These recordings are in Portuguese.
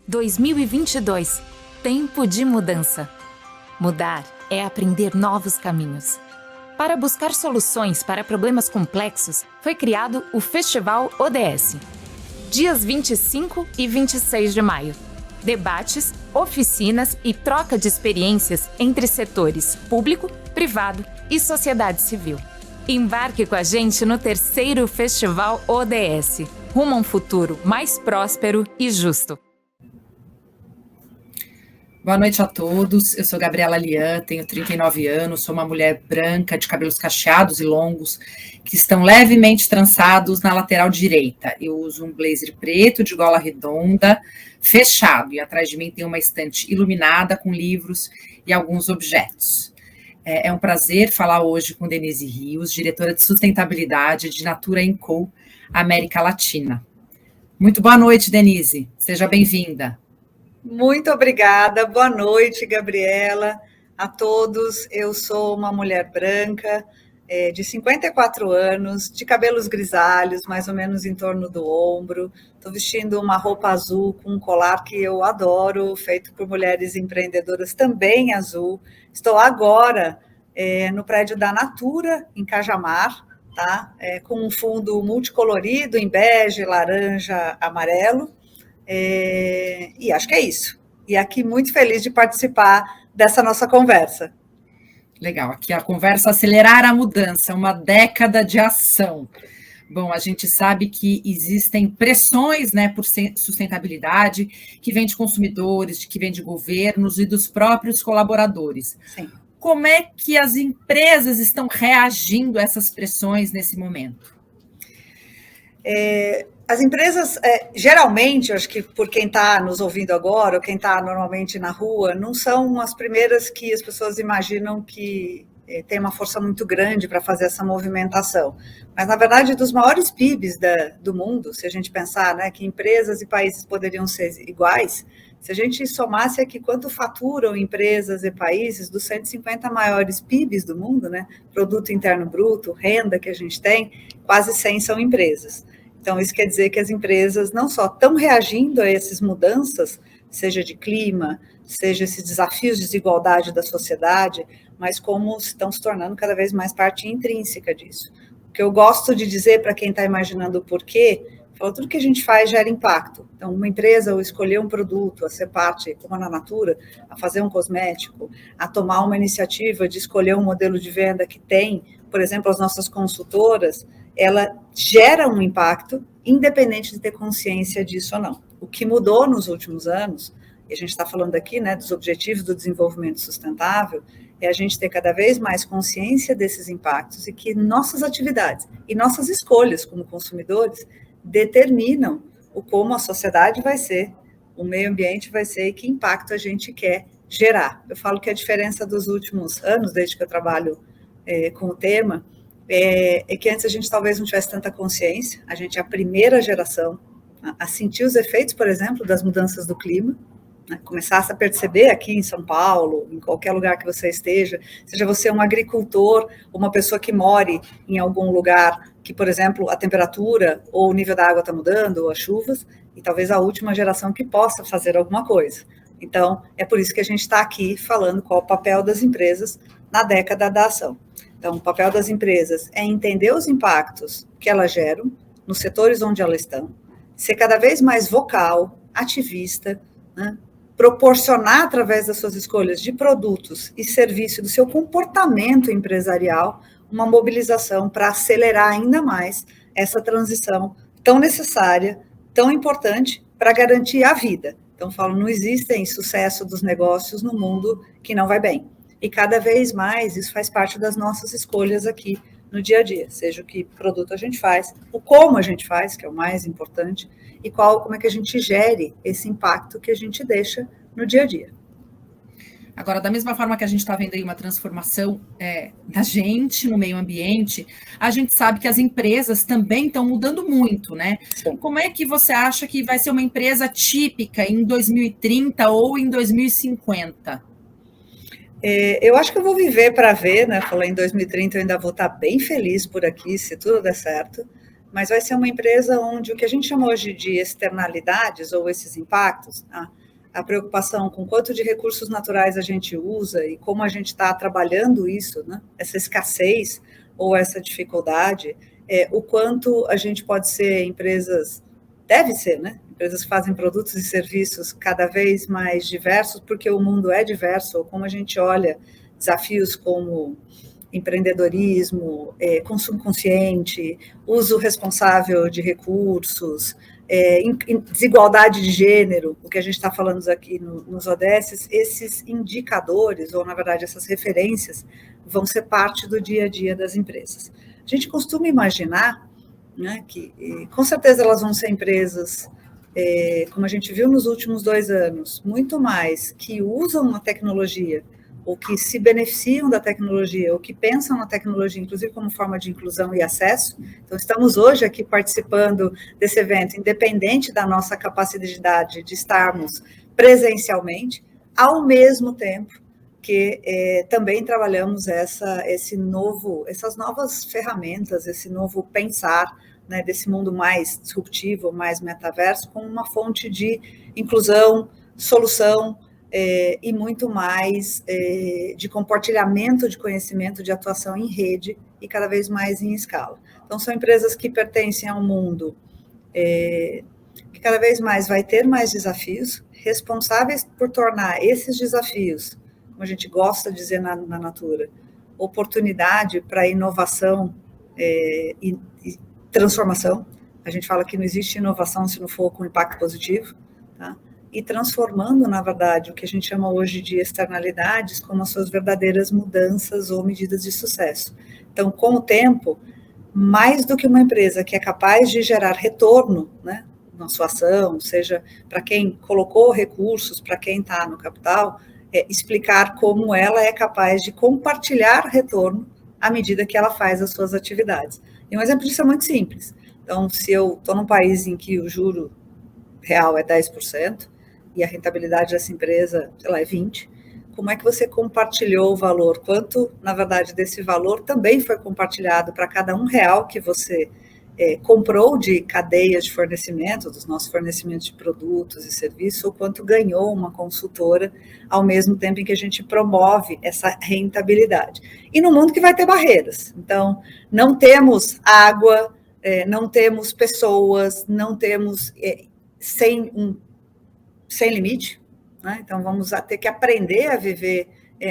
2022. Tempo de mudança. Mudar é aprender novos caminhos. Para buscar soluções para problemas complexos, foi criado o Festival ODS. Dias 25 e 26 de maio. Debates, oficinas e troca de experiências entre setores público, privado e sociedade civil. Embarque com a gente no terceiro Festival ODS, rumo a um futuro mais próspero e justo. Boa noite a todos, eu sou Gabriela Lian, tenho 39 anos, sou uma mulher branca de cabelos cacheados e longos, que estão levemente trançados na lateral direita. Eu uso um blazer preto de gola redonda, fechado, e atrás de mim tem uma estante iluminada com livros e alguns objetos. É um prazer falar hoje com Denise Rios, diretora de sustentabilidade de Natura & Co, América Latina. Muito boa noite, Denise, seja bem-vinda. Muito obrigada, boa noite, Gabriela, a todos. Eu sou uma mulher branca, de 54 anos, de cabelos grisalhos, mais ou menos em torno do ombro. Estou vestindo uma roupa azul com um colar que eu adoro, feito por mulheres empreendedoras também azul. Estou agora no prédio da Natura, em Cajamar, tá? Com um fundo multicolorido, em bege, laranja, amarelo. E acho que é isso. E aqui muito feliz de participar dessa nossa conversa. Legal, aqui a conversa Acelerar a Mudança, uma década de ação. Bom, a gente sabe que existem pressões, né, por sustentabilidade, que vem de consumidores, que vem de governos e dos próprios colaboradores. Sim. Como é que as empresas estão reagindo a essas pressões nesse momento? As empresas, geralmente, eu acho que por quem está nos ouvindo agora, ou quem está normalmente na rua, não são as primeiras que as pessoas imaginam que tem uma força muito grande para fazer essa movimentação. Mas, na verdade, dos maiores PIBs do mundo, se a gente pensar, né, que empresas e países poderiam ser iguais, se a gente somasse aqui quanto faturam empresas e países dos 150 maiores PIBs do mundo, né, Produto Interno Bruto, renda que a gente tem, quase 100 são empresas. Então, isso quer dizer que as empresas não só estão reagindo a essas mudanças, seja de clima, seja esses desafios de desigualdade da sociedade, mas como estão se tornando cada vez mais parte intrínseca disso. O que eu gosto de dizer para quem está imaginando o porquê, tudo que a gente faz gera impacto. Então, uma empresa, ao escolher um produto, a ser parte, como na Natura, a fazer um cosmético, a tomar uma iniciativa de escolher um modelo de venda que tem, por exemplo, as nossas consultoras, ela gera um impacto, independente de ter consciência disso ou não. O que mudou nos últimos anos, e a gente está falando aqui, né, dos objetivos do desenvolvimento sustentável, é a gente ter cada vez mais consciência desses impactos e que nossas atividades e nossas escolhas como consumidores determinam como a sociedade vai ser, o meio ambiente vai ser e que impacto a gente quer gerar. Eu falo que a diferença dos últimos anos, desde que eu trabalho com o tema, é que antes a gente talvez não tivesse tanta consciência, a gente é a primeira geração a sentir os efeitos, por exemplo, das mudanças do clima, né? Começasse a perceber aqui em São Paulo, em qualquer lugar que você esteja, seja você um agricultor, uma pessoa que more em algum lugar que, por exemplo, a temperatura ou o nível da água está mudando, ou as chuvas, e talvez a última geração que possa fazer alguma coisa. Então, é por isso que a gente está aqui falando qual é o papel das empresas na década da ação. Então, o papel das empresas é entender os impactos que elas geram nos setores onde elas estão, ser cada vez mais vocal, ativista, né? Proporcionar, através das suas escolhas de produtos e serviço, do seu comportamento empresarial, uma mobilização para acelerar ainda mais essa transição tão necessária, tão importante para garantir a vida. Então, não existem sucesso dos negócios no mundo que não vai bem. E cada vez mais isso faz parte das nossas escolhas aqui no dia a dia, seja o que produto a gente faz, o como a gente faz, que é o mais importante, e como é que a gente gere esse impacto que a gente deixa no dia a dia. Agora, da mesma forma que a gente está vendo aí uma transformação da gente no meio ambiente, a gente sabe que as empresas também estão mudando muito, né? Sim. Como é que você acha que vai ser uma empresa típica em 2030 ou em 2050? Eu acho que eu vou viver para ver, né? Falei, em 2030 eu ainda vou estar bem feliz por aqui, se tudo der certo, mas vai ser uma empresa onde o que a gente chama hoje de externalidades ou esses impactos, a preocupação com quanto de recursos naturais a gente usa e como a gente está trabalhando isso, né? Essa escassez ou essa dificuldade, o quanto a gente pode ser empresas, deve ser, né? Empresas que fazem produtos e serviços cada vez mais diversos, porque o mundo é diverso, ou como a gente olha desafios como empreendedorismo, consumo consciente, uso responsável de recursos, desigualdade de gênero, o que a gente está falando aqui nos ODS, esses indicadores, ou na verdade essas referências, vão ser parte do dia a dia das empresas. A gente costuma imaginar, né, que com certeza elas vão ser empresas, como a gente viu nos últimos 2 anos, muito mais que usam a tecnologia, ou que se beneficiam da tecnologia, ou que pensam na tecnologia, inclusive como forma de inclusão e acesso. Então, estamos hoje aqui participando desse evento, independente da nossa capacidade de estarmos presencialmente, ao mesmo tempo que também trabalhamos essas novas ferramentas, esse novo pensar, né, desse mundo mais disruptivo, mais metaverso, como uma fonte de inclusão, solução, e muito mais de compartilhamento de conhecimento, de atuação em rede e cada vez mais em escala. Então, são empresas que pertencem a um mundo que cada vez mais vai ter mais desafios, responsáveis por tornar esses desafios, como a gente gosta de dizer na Natura, oportunidade para inovação e transformação. A gente fala que não existe inovação se não for com impacto positivo, tá? E transformando, na verdade, o que a gente chama hoje de externalidades como as suas verdadeiras mudanças ou medidas de sucesso. Então, com o tempo, mais do que uma empresa que é capaz de gerar retorno, né, na sua ação, seja para quem colocou recursos, para quem está no capital, explicar como ela é capaz de compartilhar retorno à medida que ela faz as suas atividades. E um exemplo disso é muito simples. Então, se eu estou num país em que o juro real é 10%, e a rentabilidade dessa empresa, sei lá, é 20%, como é que você compartilhou o valor? Quanto, na verdade, desse valor também foi compartilhado para cada R$1 que você comprou de cadeias de fornecimento, dos nossos fornecimentos de produtos e serviços, ou quanto ganhou uma consultora, ao mesmo tempo em que a gente promove essa rentabilidade. E no mundo que vai ter barreiras. Então, não temos água, não temos pessoas, não temos sem limite, né? Então vamos ter que aprender a viver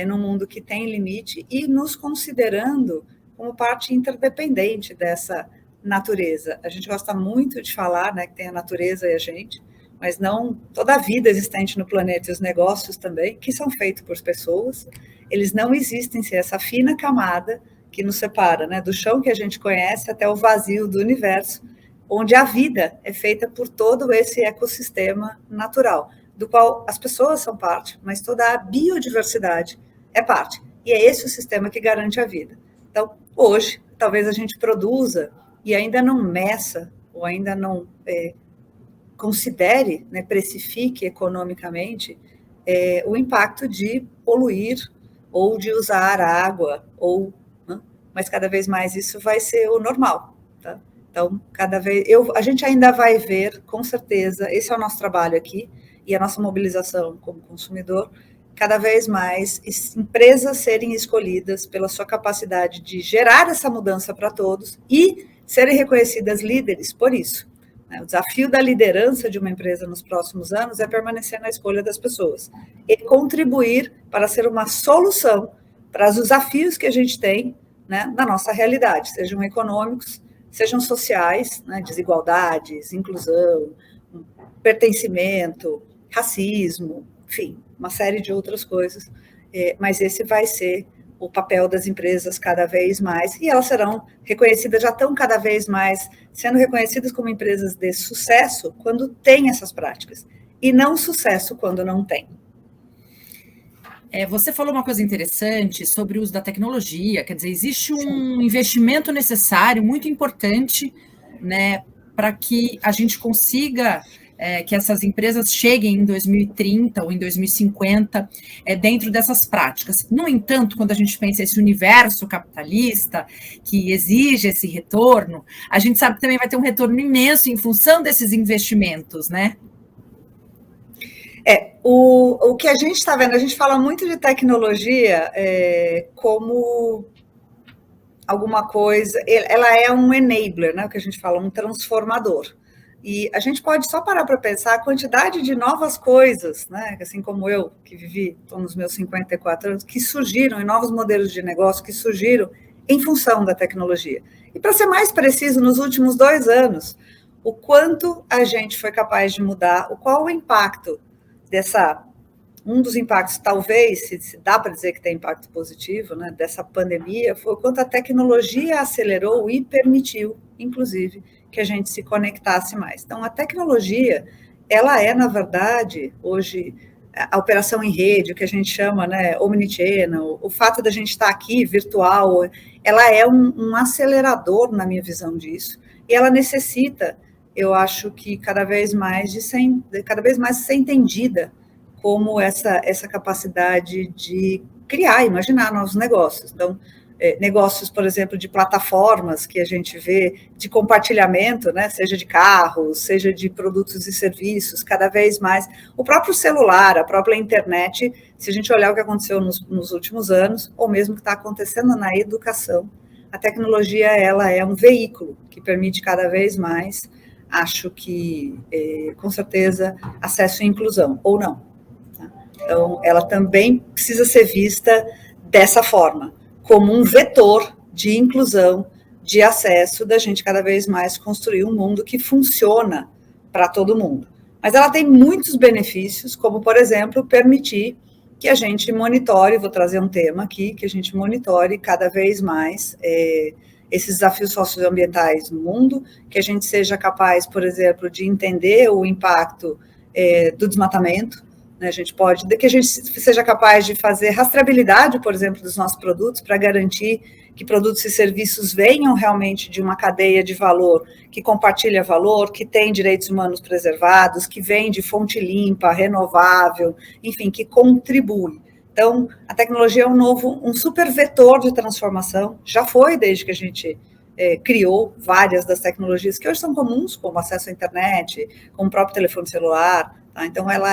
num mundo que tem limite e nos considerando como parte interdependente dessa natureza. A gente gosta muito de falar, né, que tem a natureza e a gente, mas não toda a vida existente no planeta e os negócios também, que são feitos por pessoas, eles não existem sem essa fina camada que nos separa, né, do chão que a gente conhece até o vazio do universo, onde a vida é feita por todo esse ecossistema natural, do qual as pessoas são parte, mas toda a biodiversidade é parte. E é esse o sistema que garante a vida. Então, hoje, talvez a gente produza e ainda não meça, ou ainda não considere, né, precifique economicamente o impacto de poluir ou de usar água, mas cada vez mais isso vai ser o normal, tá? Então, cada vez a gente ainda vai ver, com certeza, esse é o nosso trabalho aqui e a nossa mobilização como consumidor, cada vez mais empresas serem escolhidas pela sua capacidade de gerar essa mudança para todos e serem reconhecidas líderes por isso. O desafio da liderança de uma empresa nos próximos anos é permanecer na escolha das pessoas e contribuir para ser uma solução para os desafios que a gente tem, né, na nossa realidade, sejam econômicos, sejam sociais, né, desigualdades, inclusão, pertencimento, racismo, enfim, uma série de outras coisas, mas esse vai ser o papel das empresas cada vez mais, e elas serão reconhecidas, já estão cada vez mais sendo reconhecidas como empresas de sucesso quando tem essas práticas, e não sucesso quando não tem. Você falou uma coisa interessante sobre o uso da tecnologia, quer dizer, existe um investimento necessário, muito importante, né, para que a gente consiga que essas empresas cheguem em 2030 ou em 2050 dentro dessas práticas. No entanto, quando a gente pensa esse universo capitalista que exige esse retorno, a gente sabe que também vai ter um retorno imenso em função desses investimentos, né? O que a gente está vendo, a gente fala muito de tecnologia como alguma coisa, ela é um enabler, né, o que a gente fala, um transformador. E a gente pode só parar para pensar a quantidade de novas coisas, né, assim como eu, que estou nos meus 54 anos, que surgiram, e novos modelos de negócio que surgiram em função da tecnologia. E para ser mais preciso, nos últimos 2 anos, o quanto a gente foi capaz de mudar, qual o impacto um dos impactos, talvez, se dá para dizer que tem impacto positivo, né, dessa pandemia, foi o quanto a tecnologia acelerou e permitiu, inclusive, que a gente se conectasse mais. Então, a tecnologia, ela é, na verdade, hoje, a operação em rede, o que a gente chama, né, omnichannel, o fato da gente estar aqui, virtual, ela é um acelerador, na minha visão disso, e ela necessita, eu acho que cada vez mais ser entendida como essa capacidade de criar, imaginar novos negócios. Então, negócios, por exemplo, de plataformas que a gente vê de compartilhamento, né, seja de carros, seja de produtos e serviços, cada vez mais. O próprio celular, a própria internet, se a gente olhar o que aconteceu nos últimos anos, ou mesmo o que está acontecendo na educação, a tecnologia, ela é um veículo que permite cada vez mais, acho que, com certeza, acesso e inclusão, ou não. Então, ela também precisa ser vista dessa forma, como um vetor de inclusão, de acesso, da gente cada vez mais construir um mundo que funciona para todo mundo. Mas ela tem muitos benefícios, como, por exemplo, permitir que a gente monitore, vou trazer um tema aqui, que a gente monitore cada vez mais esses desafios socioambientais no mundo, que a gente seja capaz, por exemplo, de entender o impacto do desmatamento, né, que a gente seja capaz de fazer rastreabilidade, por exemplo, dos nossos produtos, para garantir que produtos e serviços venham realmente de uma cadeia de valor, que compartilha valor, que tem direitos humanos preservados, que vem de fonte limpa, renovável, enfim, que contribui. Então, a tecnologia é um super vetor de transformação, já foi desde que a gente criou várias das tecnologias que hoje são comuns, como acesso à internet, como o próprio telefone celular. Tá? Então, ela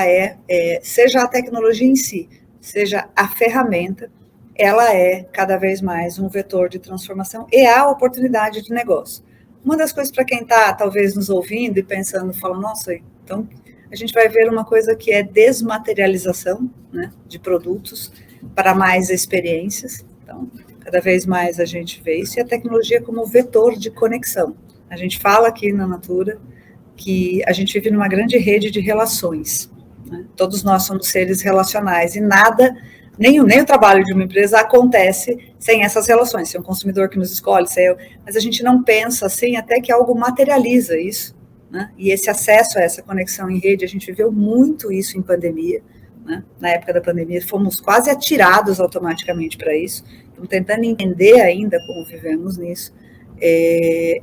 seja a tecnologia em si, seja a ferramenta, ela é cada vez mais um vetor de transformação e a oportunidade de negócio. Uma das coisas para quem está, talvez, nos ouvindo e pensando, fala, nossa, então a gente vai ver uma coisa que é desmaterialização, né, de produtos para mais experiências. Então, cada vez mais a gente vê isso, e a tecnologia como vetor de conexão. A gente fala aqui na Natura que a gente vive numa grande rede de relações, né? Todos nós somos seres relacionais, e nada, nem o trabalho de uma empresa acontece sem essas relações, sem um consumidor que nos escolhe, mas a gente não pensa assim, até que algo materializa isso, né? E esse acesso a essa conexão em rede, a gente viveu muito isso em pandemia, né? Na época da pandemia, fomos quase atirados automaticamente para isso, estamos tentando entender ainda como vivemos nisso.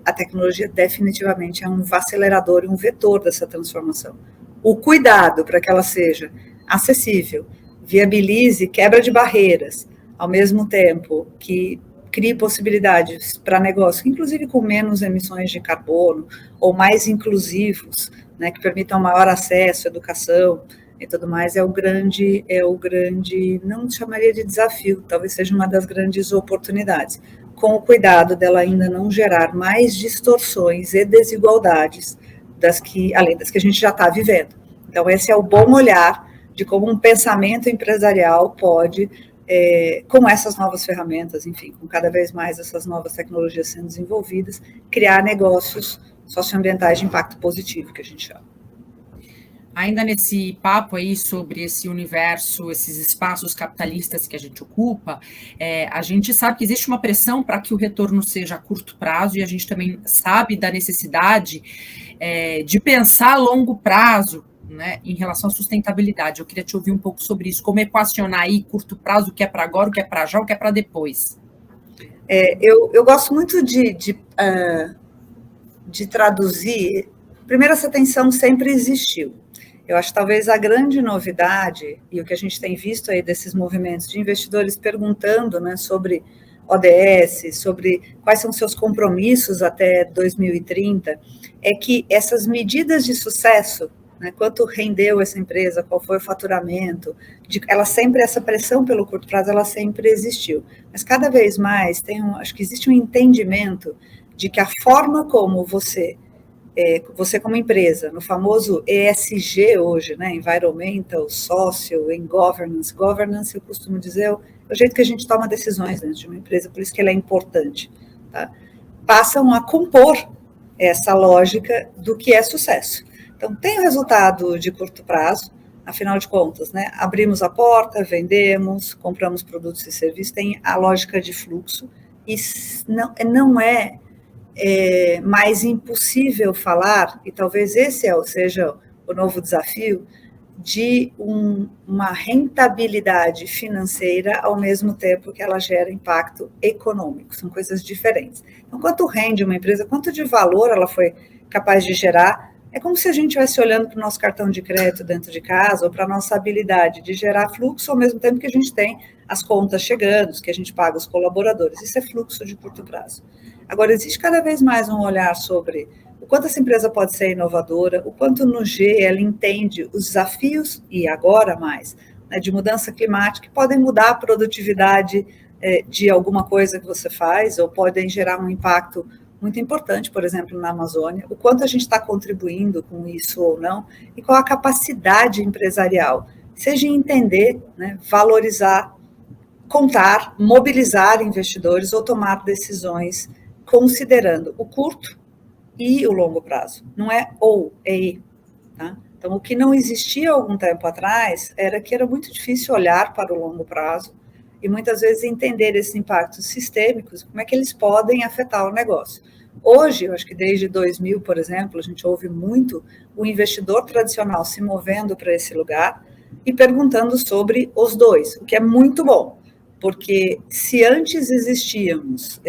A tecnologia definitivamente é um acelerador e um vetor dessa transformação. O cuidado para que ela seja acessível, viabilize quebra de barreiras, ao mesmo tempo que crie possibilidades para negócio, inclusive com menos emissões de carbono, ou mais inclusivos, né, que permitam maior acesso à educação e tudo mais, é o grande, não chamaria de desafio, talvez seja uma das grandes oportunidades, com o cuidado dela ainda não gerar mais distorções e desigualdades além das que a gente já está vivendo. Então, esse é o bom olhar de como um pensamento empresarial pode, com essas novas ferramentas, enfim, com cada vez mais essas novas tecnologias sendo desenvolvidas, criar negócios socioambientais de impacto positivo, que a gente chama. Ainda nesse papo aí sobre esse universo, esses espaços capitalistas que a gente ocupa, a gente sabe que existe uma pressão para que o retorno seja a curto prazo, e a gente também sabe da necessidade de pensar a longo prazo, né, em relação à sustentabilidade. Eu queria te ouvir um pouco sobre isso, como equacionar aí curto prazo, o que é para agora, o que é para já, o que é para depois. Eu gosto muito de traduzir. Primeiro, essa tensão sempre existiu. Eu acho que talvez a grande novidade, e o que a gente tem visto aí desses movimentos de investidores perguntando, né, sobre ODS, sobre quais são seus compromissos até 2030, é que essas medidas de sucesso né? Quanto rendeu essa empresa, qual foi o faturamento, essa pressão pelo curto prazo, ela sempre existiu. Mas cada vez mais acho que existe um entendimento de que a forma como você como empresa, no famoso ESG hoje, né, Environmental, Social, em Governance, eu costumo dizer, é o jeito que a gente toma decisões dentro de uma empresa, por isso que ela é importante, tá? Passam a compor essa lógica do que é sucesso. Então, tem o resultado de curto prazo, afinal de contas, né, abrimos a porta, vendemos, compramos produtos e serviços, tem a lógica de fluxo, e não é mais impossível falar, e talvez esse seja o novo desafio, de uma rentabilidade financeira ao mesmo tempo que ela gera impacto econômico. São coisas diferentes. Então, quanto rende uma empresa, quanto de valor ela foi capaz de gerar, é como se a gente estivesse olhando para o nosso cartão de crédito dentro de casa, ou para a nossa habilidade de gerar fluxo, ao mesmo tempo que a gente tem as contas chegando, que a gente paga os colaboradores. Isso é fluxo de curto prazo. Agora, existe cada vez mais um olhar sobre o quanto essa empresa pode ser inovadora, o quanto no G ela entende os desafios, e agora mais, né, de mudança climática, que podem mudar a produtividade de alguma coisa que você faz, ou podem gerar um impacto muito importante, por exemplo, na Amazônia, o quanto a gente está contribuindo com isso ou não, e qual a capacidade empresarial, seja em entender, né, valorizar, contar, mobilizar investidores ou tomar decisões considerando o curto e o longo prazo. Não é ou, é e. Tá? Então, o que não existia há algum tempo atrás era que era muito difícil olhar para o longo prazo e muitas vezes entender esses impactos sistêmicos, como é que eles podem afetar o negócio. Hoje, eu acho que desde 2000, por exemplo, a gente ouve muito o investidor tradicional se movendo para esse lugar e perguntando sobre os dois, o que é muito bom. Porque se antes existíamos,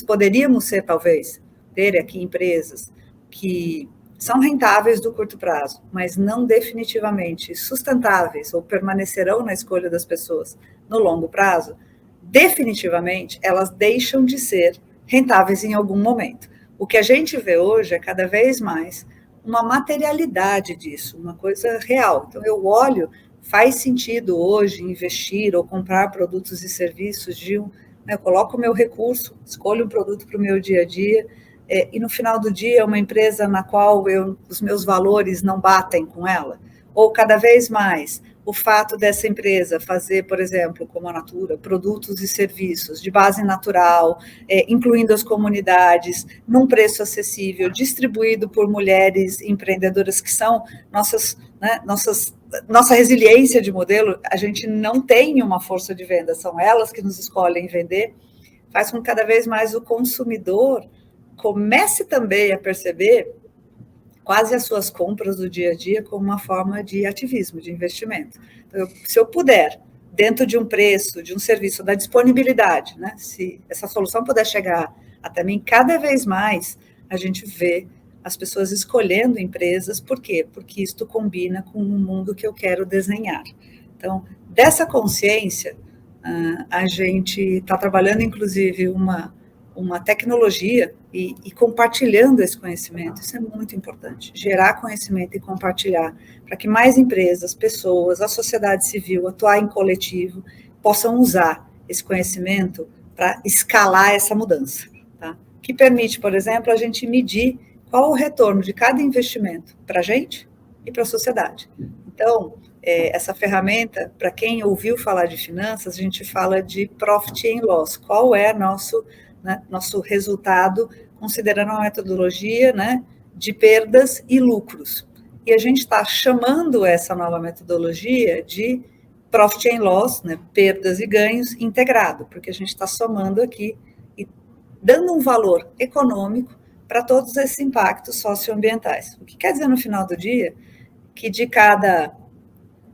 poderíamos ser, talvez, ter aqui empresas que são rentáveis do curto prazo, mas não definitivamente sustentáveis ou permanecerão na escolha das pessoas no longo prazo, definitivamente elas deixam de ser rentáveis em algum momento. O que a gente vê hoje é cada vez mais uma materialidade disso, uma coisa real. Então, eu olho... Faz sentido hoje investir ou comprar produtos e serviços eu coloco o meu recurso, escolho um produto para o meu dia a dia, e no final do dia é uma empresa na qual os meus valores não batem com ela, ou cada vez mais o fato dessa empresa fazer, por exemplo, como a Natura, produtos e serviços de base natural, incluindo as comunidades, num preço acessível, distribuído por mulheres empreendedoras que são nossa resiliência de modelo. A gente não tem uma força de venda, são elas que nos escolhem vender, faz com que cada vez mais o consumidor comece também a perceber quase as suas compras do dia a dia como uma forma de ativismo, de investimento. Então, se eu puder, dentro de um preço, de um serviço, da disponibilidade, né, se essa solução puder chegar até mim, cada vez mais a gente vê as pessoas escolhendo empresas. Por quê? Porque isto combina com o mundo que eu quero desenhar. Então, dessa consciência, a gente está trabalhando, inclusive, uma tecnologia e compartilhando esse conhecimento. Isso é muito importante, gerar conhecimento e compartilhar, para que mais empresas, pessoas, a sociedade civil, atuar em coletivo, possam usar esse conhecimento para escalar essa mudança, tá? Que permite, por exemplo, a gente medir qual o retorno de cada investimento para a gente e para a sociedade. Então, essa ferramenta, para quem ouviu falar de finanças, a gente fala de Profit and Loss. Qual é nosso resultado, considerando uma metodologia, né, de perdas e lucros. E a gente está chamando essa nova metodologia de Profit and Loss, né, perdas e ganhos integrado, porque a gente está somando aqui e dando um valor econômico para todos esses impactos socioambientais. O que quer dizer, no final do dia, que de cada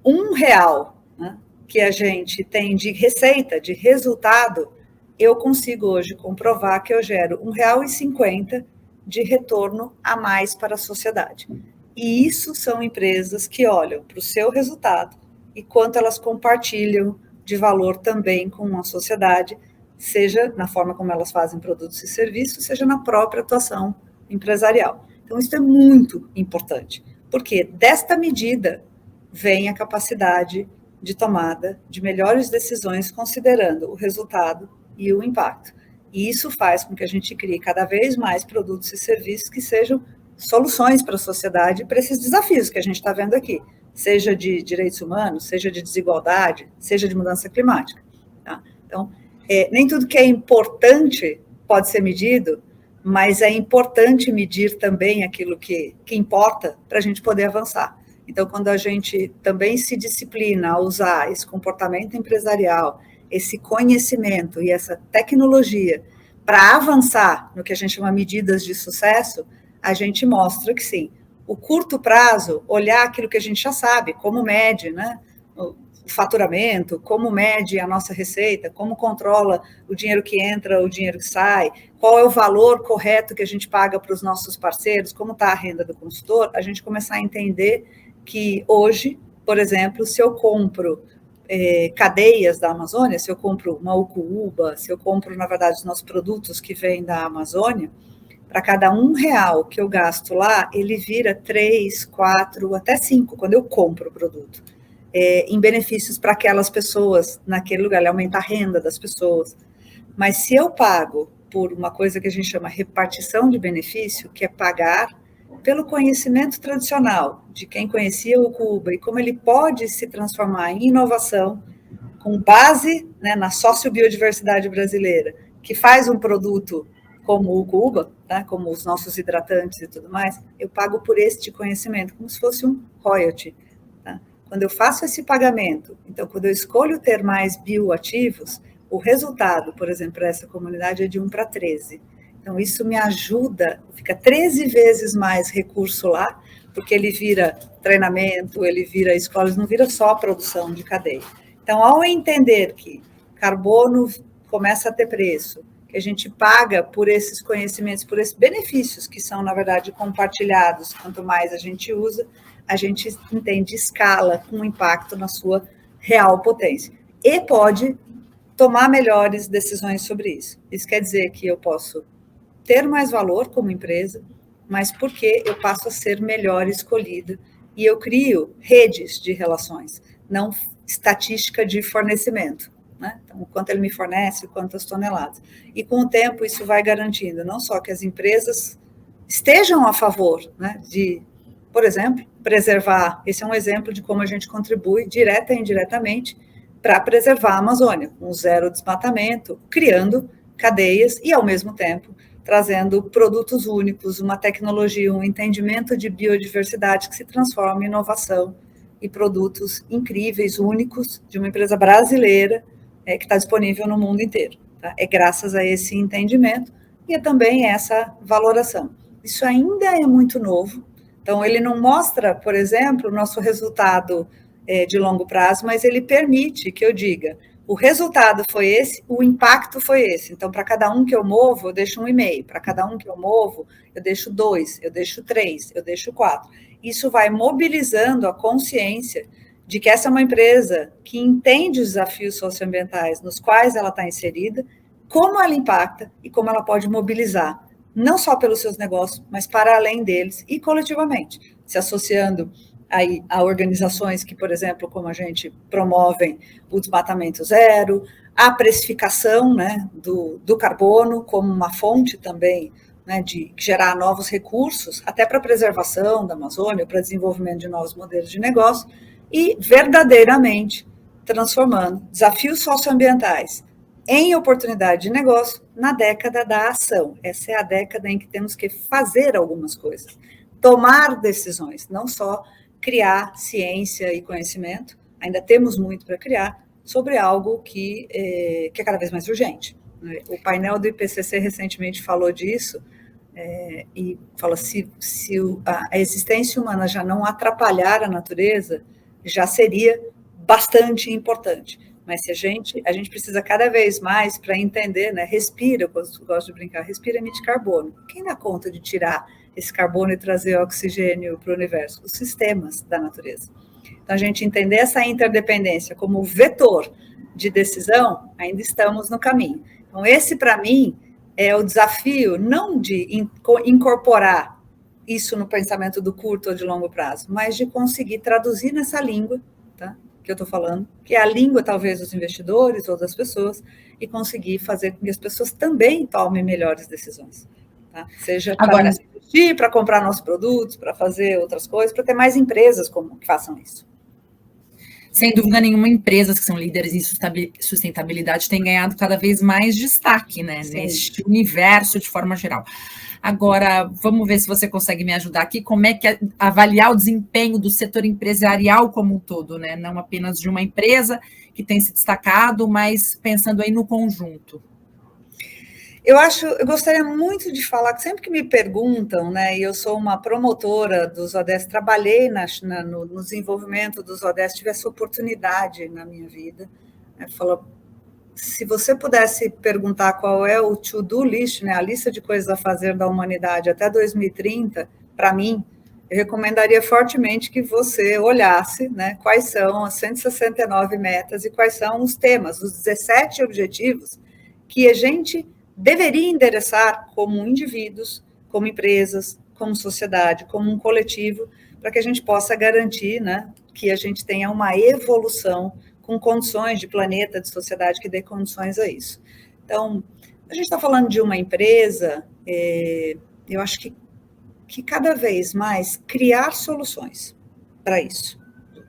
R$1, né, que a gente tem de receita, de resultado, eu consigo hoje comprovar que eu gero R$1,50 de retorno a mais para a sociedade. E isso são empresas que olham para o seu resultado e quanto elas compartilham de valor também com a sociedade, seja na forma como elas fazem produtos e serviços, seja na própria atuação empresarial. Então, isso é muito importante, Porque desta medida vem a capacidade de tomada de melhores decisões, considerando o resultado e o impacto. E isso faz com que a gente crie cada vez mais produtos e serviços que sejam soluções para a sociedade, para esses desafios que a gente está vendo aqui, seja de direitos humanos, seja de desigualdade, seja de mudança climática. Tá? Então, nem tudo que é importante pode ser medido, mas é importante medir também aquilo que importa para a gente poder avançar. Então, quando a gente também se disciplina a usar esse comportamento empresarial, esse conhecimento e essa tecnologia para avançar no que a gente chama medidas de sucesso, a gente mostra que sim, o curto prazo, olhar aquilo que a gente já sabe, como mede, né, o faturamento, como mede a nossa receita, como controla o dinheiro que entra, o dinheiro que sai, qual é o valor correto que a gente paga para os nossos parceiros, como está a renda do consultor, a gente começar a entender que hoje, por exemplo, se eu compro cadeias da Amazônia, se eu compro uma Ucuúba, se eu compro, na verdade, os nossos produtos que vêm da Amazônia, para cada R$1 que eu gasto lá, ele vira 3, 4, até 5, quando eu compro o produto, em benefícios para aquelas pessoas naquele lugar, ele aumenta a renda das pessoas. Mas se eu pago por uma coisa que a gente chama repartição de benefício, que é pagar pelo conhecimento tradicional de quem conhecia o Ucuúba e como ele pode se transformar em inovação, com base, né, na sociobiodiversidade brasileira, que faz um produto como o Ucuúba, tá, como os nossos hidratantes e tudo mais, eu pago por este conhecimento, como se fosse um royalty. Tá? Quando eu faço esse pagamento, então, quando eu escolho ter mais bioativos, o resultado, por exemplo, para essa comunidade é de 1 para 13. Então, isso me ajuda, fica 13 vezes mais recurso lá, porque ele vira treinamento, ele vira escola, ele não vira só produção de cadeia. Então, ao entender que carbono começa a ter preço, que a gente paga por esses conhecimentos, por esses benefícios que são, na verdade, compartilhados, quanto mais a gente usa, a gente entende escala com impacto na sua real potência. E pode tomar melhores decisões sobre isso. Isso quer dizer que eu posso ter mais valor como empresa, mas porque eu passo a ser melhor escolhida e eu crio redes de relações, não estatística de fornecimento, né? Então, o quanto ele me fornece, quantas toneladas. E com o tempo isso vai garantindo não só que as empresas estejam a favor, né, de, por exemplo, preservar, esse é um exemplo de como a gente contribui direta e indiretamente para preservar a Amazônia, com zero desmatamento, criando cadeias e, ao mesmo tempo, trazendo produtos únicos, uma tecnologia, um entendimento de biodiversidade que se transforma em inovação e produtos incríveis, únicos, de uma empresa brasileira que está disponível no mundo inteiro. Tá? É graças a esse entendimento e também essa valoração. Isso ainda é muito novo, então ele não mostra, por exemplo, o nosso resultado de longo prazo, mas ele permite que eu diga, o resultado foi esse, o impacto foi esse. Então, para cada um que eu movo, eu deixo 1,5. Para cada um que eu movo, eu deixo 2, eu deixo 3, eu deixo 4. Isso vai mobilizando a consciência de que essa é uma empresa que entende os desafios socioambientais nos quais ela está inserida, como ela impacta e como ela pode mobilizar, não só pelos seus negócios, mas para além deles e coletivamente, se associando aí a organizações que, por exemplo, como a gente, promovem o desmatamento zero, a precificação, né, do carbono como uma fonte também, né, de gerar novos recursos, até para a preservação da Amazônia, para desenvolvimento de novos modelos de negócio, e verdadeiramente transformando desafios socioambientais em oportunidade de negócio na década da ação. Essa é a década em que temos que fazer algumas coisas, tomar decisões, não só criar ciência e conhecimento, ainda temos muito para criar, sobre algo que é cada vez mais urgente. O painel do IPCC recentemente falou disso, e falou se a existência humana já não atrapalhar a natureza, já seria bastante importante. Mas se a gente precisa cada vez mais para entender, né, respira, eu gosto de brincar, respira emite carbono. Quem dá conta de tirar esse carbono e trazer oxigênio para o universo? Os sistemas da natureza. Então, a gente entender essa interdependência como vetor de decisão, ainda estamos no caminho. Então, esse, para mim, é o desafio não de incorporar isso no pensamento do curto ou de longo prazo, mas de conseguir traduzir nessa língua, tá, que eu estou falando, que é a língua talvez dos investidores ou das pessoas, e conseguir fazer com que as pessoas também tomem melhores decisões. Tá? Seja para investir, para comprar nossos produtos, para fazer outras coisas, para ter mais empresas que façam isso. Sem dúvida nenhuma, empresas que são líderes em sustentabilidade têm ganhado cada vez mais destaque, né, neste universo de forma geral. Agora, vamos ver se você consegue me ajudar aqui, como é que é avaliar o desempenho do setor empresarial como um todo, né, não apenas de uma empresa que tem se destacado, mas pensando aí no conjunto. Eu gostaria muito de falar, que sempre que me perguntam, né, e eu sou uma promotora dos ODS, trabalhei no desenvolvimento dos ODS, tive essa oportunidade na minha vida, né, se você pudesse perguntar qual é o to-do list, né, a lista de coisas a fazer da humanidade até 2030, para mim, eu recomendaria fortemente que você olhasse, né, quais são as 169 metas e quais são os temas, os 17 objetivos que a gente deveria endereçar como indivíduos, como empresas, como sociedade, como um coletivo, para que a gente possa garantir, né, que a gente tenha uma evolução com condições de planeta, de sociedade, que dê condições a isso. Então, a gente está falando de uma empresa, eu acho que cada vez mais criar soluções para isso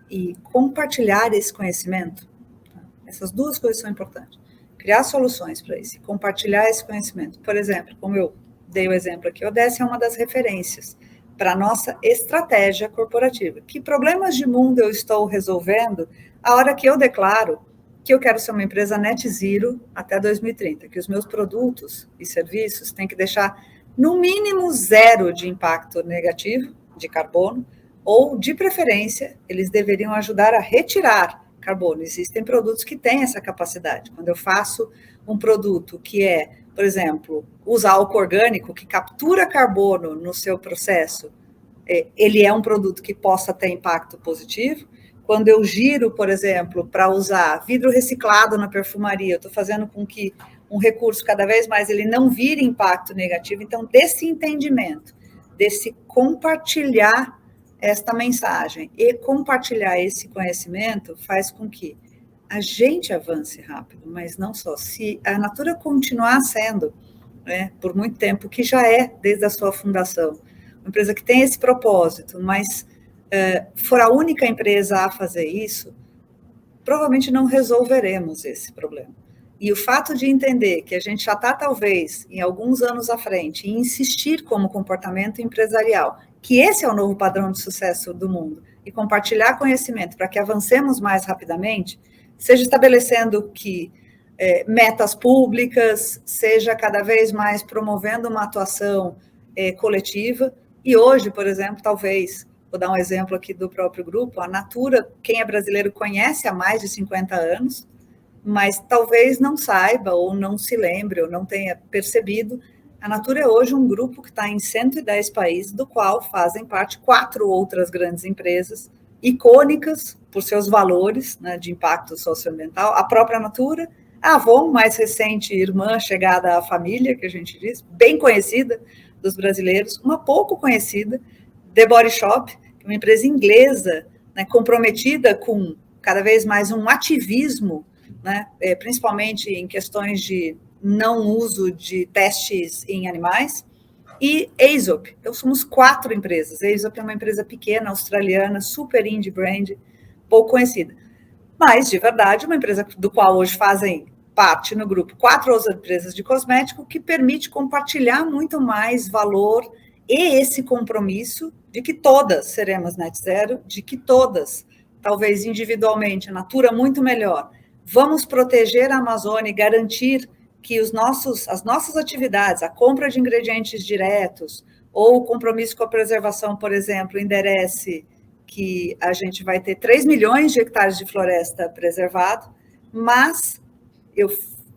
e compartilhar esse conhecimento, tá? Essas duas coisas são importantes. Criar soluções para isso, compartilhar esse conhecimento. Por exemplo, como eu dei o exemplo aqui, o ODS é uma das referências para a nossa estratégia corporativa. Que problemas de mundo eu estou resolvendo a hora que eu declaro que eu quero ser uma empresa net zero até 2030, que os meus produtos e serviços têm que deixar, no mínimo, 0 de impacto negativo de carbono, ou, de preferência, eles deveriam ajudar a retirar carbono. Existem produtos que têm essa capacidade. Quando eu faço um produto que é, por exemplo, usar álcool orgânico, que captura carbono no seu processo, ele é um produto que possa ter impacto positivo. Quando eu giro, por exemplo, para usar vidro reciclado na perfumaria, eu estou fazendo com que um recurso cada vez mais ele não vire impacto negativo. Então, desse entendimento, desse compartilhar esta mensagem e compartilhar esse conhecimento faz com que a gente avance rápido, mas não só. Se a Natura continuar sendo, né, por muito tempo, que já é desde a sua fundação, uma empresa que tem esse propósito, mas for a única empresa a fazer isso, provavelmente não resolveremos esse problema. E o fato de entender que a gente já está, talvez, em alguns anos à frente, e insistir como comportamento empresarial, que esse é o novo padrão de sucesso do mundo, e compartilhar conhecimento para que avancemos mais rapidamente, seja estabelecendo que metas públicas, seja cada vez mais promovendo uma atuação coletiva. E hoje, por exemplo, talvez, vou dar um exemplo aqui do próprio grupo, a Natura, quem é brasileiro conhece há mais de 50 anos, mas talvez não saiba, ou não se lembre, ou não tenha percebido. A Natura é hoje um grupo que está em 110 países, do qual fazem parte 4 outras grandes empresas, icônicas por seus valores, né, de impacto socioambiental, a própria Natura, a Avon, mais recente irmã chegada à família, que a gente diz, bem conhecida dos brasileiros, uma pouco conhecida, The Body Shop, que é uma empresa inglesa, né, comprometida com cada vez mais um ativismo, né, principalmente em questões de não uso de testes em animais, e Aesop. Então, somos 4 empresas. Aesop é uma empresa pequena, australiana, super indie brand, pouco conhecida. Mas, de verdade, uma empresa do qual hoje fazem parte no grupo 4 outras empresas de cosmético, que permite compartilhar muito mais valor e esse compromisso de que todas seremos net zero, de que todas, talvez individualmente, a Natura muito melhor, vamos proteger a Amazônia e garantir que as nossas atividades, a compra de ingredientes diretos, ou o compromisso com a preservação, por exemplo, enderece que a gente vai ter 3 milhões de hectares de floresta preservado, mas eu,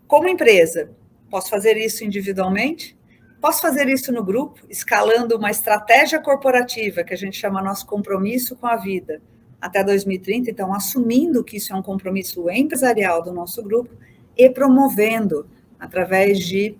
como empresa, posso fazer isso individualmente, posso fazer isso no grupo, escalando uma estratégia corporativa, que a gente chama nosso compromisso com a vida, até 2030, então, assumindo que isso é um compromisso empresarial do nosso grupo, e promovendo, através de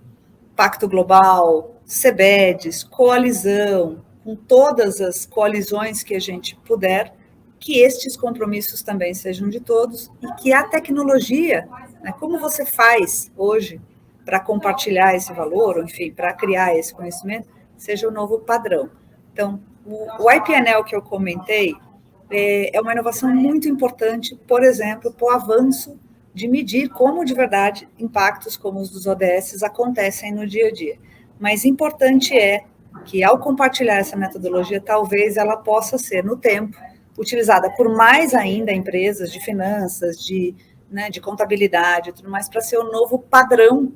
Pacto Global, CBEDs, coalizão, com com todas as coalizões que a gente puder, que estes compromissos também sejam de todos e que a tecnologia, né, como você faz hoje para compartilhar esse valor, ou enfim, para criar esse conhecimento, seja o novo padrão. Então, o IPNL que eu comentei é uma inovação muito importante, por exemplo, para o avanço de medir como, de verdade, impactos como os dos ODS acontecem no dia a dia. Mas importante é que, ao compartilhar essa metodologia, talvez ela possa ser, no tempo, utilizada por mais ainda empresas de finanças, de contabilidade e tudo mais, para ser o novo padrão,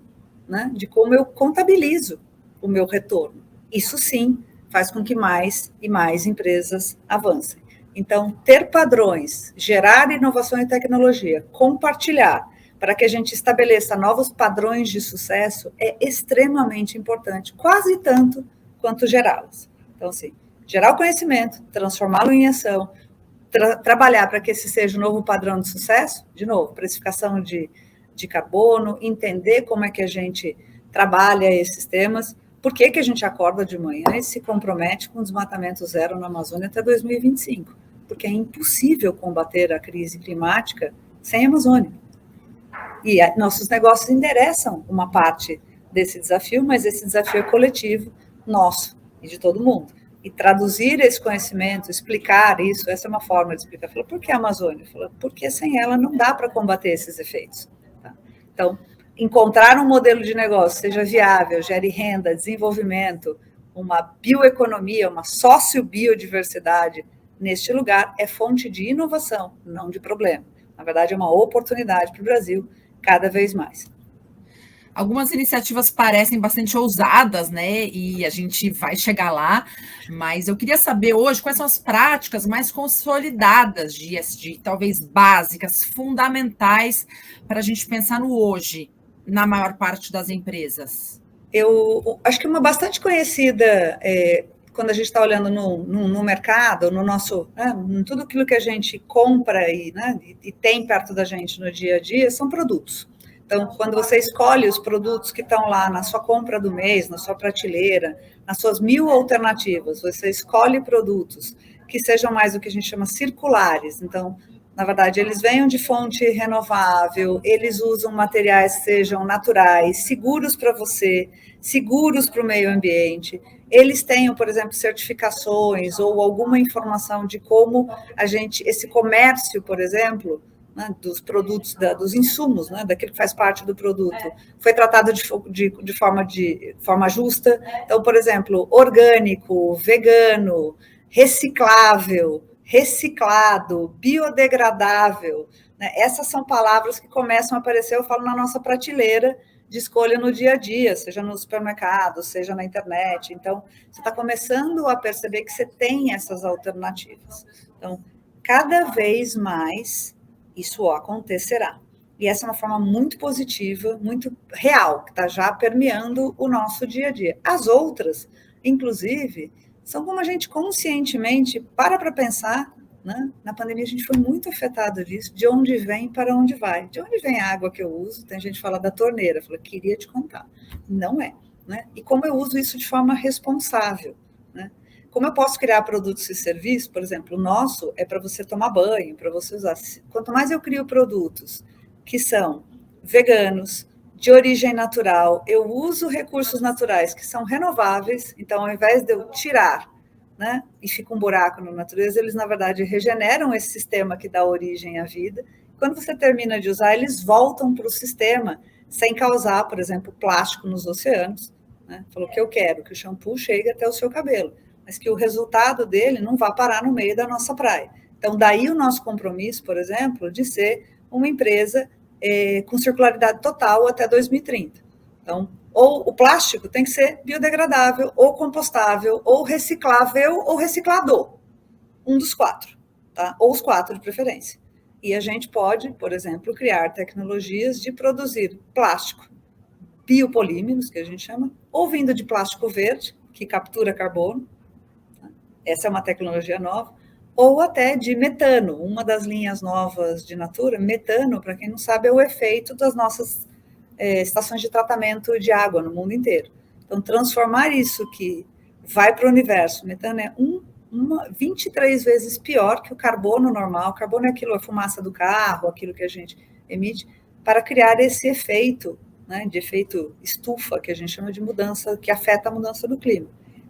né, de como eu contabilizo o meu retorno. Isso sim faz com que mais e mais empresas avancem. Então, ter padrões, gerar inovação e tecnologia, compartilhar, para que a gente estabeleça novos padrões de sucesso, é extremamente importante, quase tanto quanto gerá-los. Então, assim, gerar o conhecimento, transformá-lo em ação, trabalhar para que esse seja o novo padrão de sucesso, de novo, precificação de carbono, entender como é que a gente trabalha esses temas, por que a gente acorda de manhã e se compromete com desmatamento zero na Amazônia até 2025? Porque é impossível combater a crise climática sem a Amazônia. E nossos negócios endereçam uma parte desse desafio, mas esse desafio é coletivo, nosso e de todo mundo. E traduzir esse conhecimento, explicar isso, essa é uma forma de explicar. Falou, por que a Amazônia? Falou, porque sem ela não dá para combater esses efeitos. Tá? Então, encontrar um modelo de negócio seja viável, gere renda, desenvolvimento, uma bioeconomia, uma sociobiodiversidade neste lugar é fonte de inovação, não de problema. Na verdade, é uma oportunidade para o Brasil cada vez mais. Algumas iniciativas parecem bastante ousadas, né? E a gente vai chegar lá, mas eu queria saber hoje quais são as práticas mais consolidadas de ESG, talvez básicas, fundamentais, para a gente pensar no hoje, na maior parte das empresas. Eu acho que uma bastante conhecida, quando a gente está olhando no mercado, no nosso, em tudo aquilo que a gente compra e tem perto da gente no dia a dia, são produtos. Então, quando você escolhe os produtos que estão lá na sua compra do mês, na sua prateleira, nas suas 1000 alternativas, você escolhe produtos que sejam mais o que a gente chama circulares. Então, na verdade, eles venham de fonte renovável, eles usam materiais que sejam naturais, seguros para você, seguros para o meio ambiente. Eles tenham, por exemplo, certificações ou alguma informação de como esse comércio, por exemplo, dos produtos, dos insumos, daquilo que faz parte do produto, foi tratado de forma justa. Então, por exemplo, orgânico, vegano, reciclável, reciclado, biodegradável, né? Essas são palavras que começam a aparecer, eu falo, na nossa prateleira de escolha no dia a dia, seja no supermercado, seja na internet. Então, você está começando a perceber que você tem essas alternativas. Então, cada vez mais isso acontecerá. E essa é uma forma muito positiva, muito real, que está já permeando o nosso dia a dia. As outras, inclusive, são como a gente conscientemente para pensar, né? Na pandemia a gente foi muito afetado disso, de onde vem para onde vai. De onde vem a água que eu uso? Tem gente que fala da torneira, fala, queria te contar. Não é, né? E como eu uso isso de forma responsável, né? Como eu posso criar produtos e serviços, por exemplo, o nosso é para você tomar banho, para você usar. Quanto mais eu crio produtos que são veganos, de origem natural, eu uso recursos naturais que são renováveis, então ao invés de eu tirar, né, e fica um buraco na natureza, eles na verdade regeneram esse sistema que dá origem à vida. Quando você termina de usar, eles voltam para o sistema sem causar, por exemplo, plástico nos oceanos, né? Falou que eu quero que o shampoo chegue até o seu cabelo, mas que o resultado dele não vá parar no meio da nossa praia. Então, daí o nosso compromisso, por exemplo, de ser uma empresa com circularidade total até 2030. Então, ou o plástico tem que ser biodegradável, ou compostável, ou reciclável, ou reciclador. Um dos 4, tá? Ou os 4 de preferência. E a gente pode, por exemplo, criar tecnologias de produzir plástico, biopolímeros, que a gente chama, ou vindo de plástico verde, que captura carbono, essa é uma tecnologia nova, ou até de metano. Uma das linhas novas de Natura, metano, para quem não sabe, é o efeito das nossas estações de tratamento de água no mundo inteiro. Então, transformar isso que vai para o universo. O metano é 23 vezes pior que o carbono normal. O carbono é aquilo, a fumaça do carro, aquilo que a gente emite, para criar esse efeito, né, de efeito estufa, que a gente chama de mudança, que afeta a mudança do clima.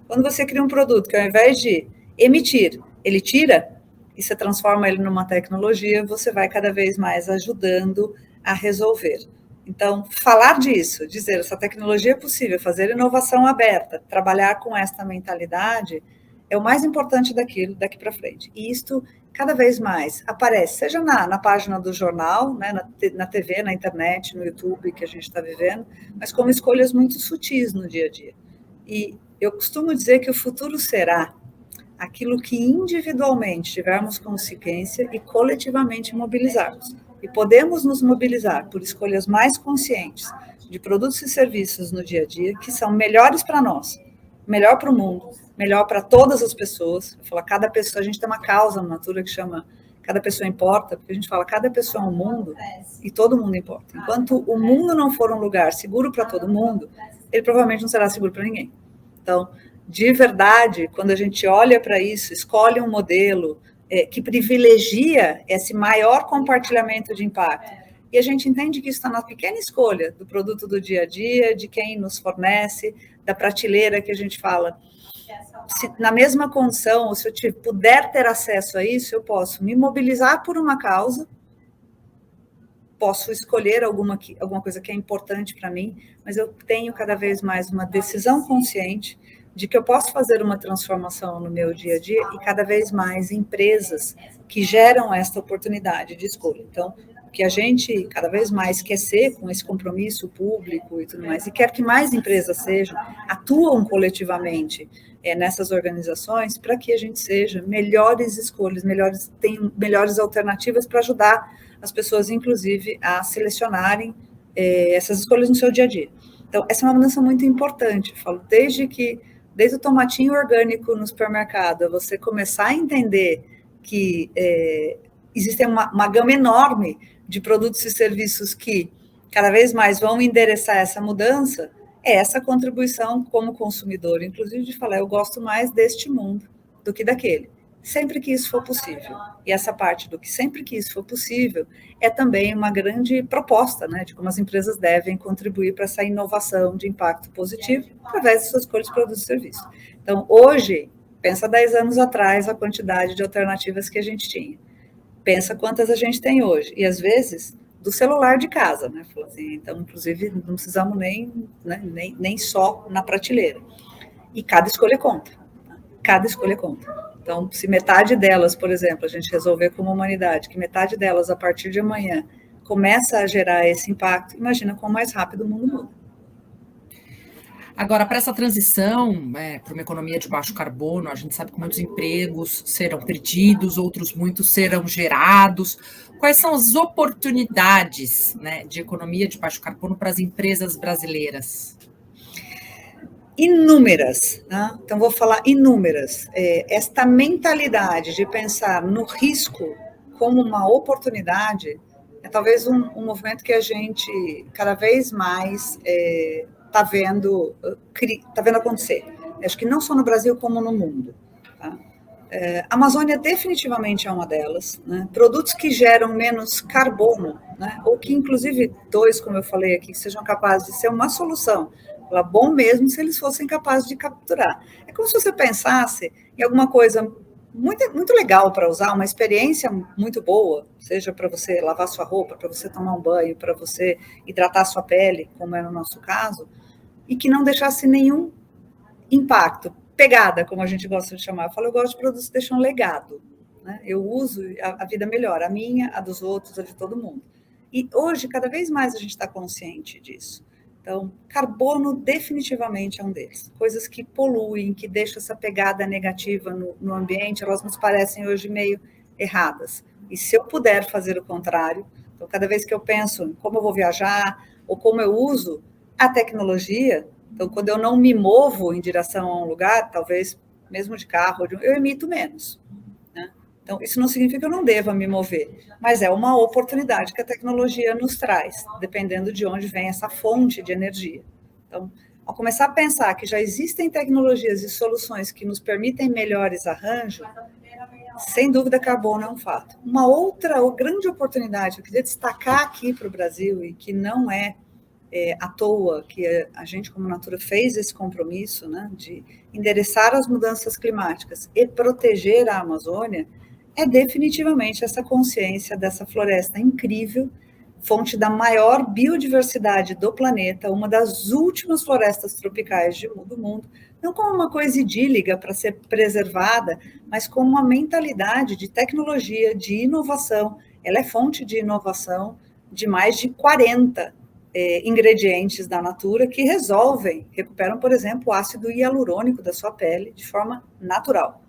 Quando você cria um produto que, ao invés de emitir, ele tira, e você transforma ele numa tecnologia, você vai cada vez mais ajudando a resolver. Então, falar disso, dizer essa tecnologia é possível, fazer inovação aberta, trabalhar com esta mentalidade, é o mais importante daqui para frente. E isto, cada vez mais, aparece, seja na página do jornal, né, na TV, na internet, no YouTube, que a gente está vivendo, mas como escolhas muito sutis no dia a dia. E eu costumo dizer que o futuro será aquilo que individualmente tivermos consciência e coletivamente mobilizarmos. E podemos nos mobilizar por escolhas mais conscientes de produtos e serviços no dia a dia que são melhores para nós, melhor para o mundo, melhor para todas as pessoas. Eu falo, cada pessoa, a gente tem uma causa na Natura que chama Cada Pessoa Importa, porque a gente fala, cada pessoa é um mundo e todo mundo importa. Enquanto o mundo não for um lugar seguro para todo mundo, ele provavelmente não será seguro para ninguém. Então, de verdade, quando a gente olha para isso, escolhe um modelo que privilegia esse maior compartilhamento de impacto, e a gente entende que isso está na pequena escolha do produto do dia a dia, de quem nos fornece, da prateleira que a gente fala. Se, na mesma condição, ou se eu puder ter acesso a isso, eu posso me mobilizar por uma causa, posso escolher alguma coisa que é importante para mim, mas eu tenho cada vez mais uma decisão consciente de que eu posso fazer uma transformação no meu dia a dia e cada vez mais empresas que geram esta oportunidade de escolha. Então, o que a gente cada vez mais quer ser com esse compromisso público e tudo mais, e quer que mais empresas sejam, atuam coletivamente nessas organizações para que a gente seja melhores escolhas, tenham melhores alternativas para ajudar as pessoas, inclusive, a selecionarem essas escolhas no seu dia a dia. Então, essa é uma mudança muito importante. Eu falo, desde o tomatinho orgânico no supermercado, você começar a entender que existe uma gama enorme de produtos e serviços que cada vez mais vão endereçar essa mudança, é essa contribuição como consumidor, inclusive de falar, eu gosto mais deste mundo do que daquele, sempre que isso for possível. E essa parte do que sempre que isso for possível é também uma grande proposta, né, de como as empresas devem contribuir para essa inovação de impacto positivo através de suas escolhas de produtos e serviços. Então, hoje, pensa 10 anos atrás a quantidade de alternativas que a gente tinha. Pensa quantas a gente tem hoje. E, às vezes, do celular de casa, né? Assim, então, inclusive, não precisamos nem só na prateleira. E cada escolha conta. Cada escolha conta. Então, se metade delas, por exemplo, a gente resolver como humanidade, que metade delas, a partir de amanhã, começa a gerar esse impacto, imagina quão mais rápido o mundo muda. Agora, para essa transição para uma economia de baixo carbono, a gente sabe que muitos empregos serão perdidos, outros muitos serão gerados. Quais são as oportunidades, né, de economia de baixo carbono para as empresas brasileiras? Inúmeras, né? Então vou falar inúmeras. Esta mentalidade de pensar no risco como uma oportunidade é talvez um movimento que a gente cada vez mais está vendo acontecer. Acho que não só no Brasil como no mundo. Tá? A Amazônia definitivamente é uma delas, né? Produtos que geram menos carbono, né? Ou que inclusive como eu falei aqui, sejam capazes de ser uma solução. Ela bom mesmo se eles fossem capazes de capturar. É como se você pensasse em alguma coisa muito, muito legal para usar, uma experiência muito boa, seja para você lavar sua roupa, para você tomar um banho, para você hidratar sua pele, como é no nosso caso, e que não deixasse nenhum impacto, pegada, como a gente gosta de chamar. Eu gosto de produtos que deixam legado, né? Eu uso, a vida melhora, a minha, a dos outros, a de todo mundo. E hoje, cada vez mais a gente está consciente disso. Então, carbono definitivamente é um deles. Coisas que poluem, que deixam essa pegada negativa no ambiente, elas nos parecem hoje meio erradas. E se eu puder fazer o contrário, então cada vez que eu penso em como eu vou viajar, ou como eu uso a tecnologia, então quando eu não me movo em direção a um lugar, talvez mesmo de carro, eu emito menos. Então, isso não significa que eu não deva me mover, mas é uma oportunidade que a tecnologia nos traz, dependendo de onde vem essa fonte de energia. Então, ao começar a pensar que já existem tecnologias e soluções que nos permitem melhores arranjos, sem dúvida, carbono é um fato. Uma outra grande oportunidade que eu queria destacar aqui para o Brasil, e que não é à toa que a gente, como Natura, fez esse compromisso, né, de endereçar as mudanças climáticas e proteger a Amazônia, é definitivamente essa consciência dessa floresta incrível, fonte da maior biodiversidade do planeta, uma das últimas florestas tropicais do mundo, não como uma coisa idílica para ser preservada, mas como uma mentalidade de tecnologia, de inovação. Ela é fonte de inovação de mais de 40 ingredientes da Natura que recuperam, por exemplo, o ácido hialurônico da sua pele de forma natural.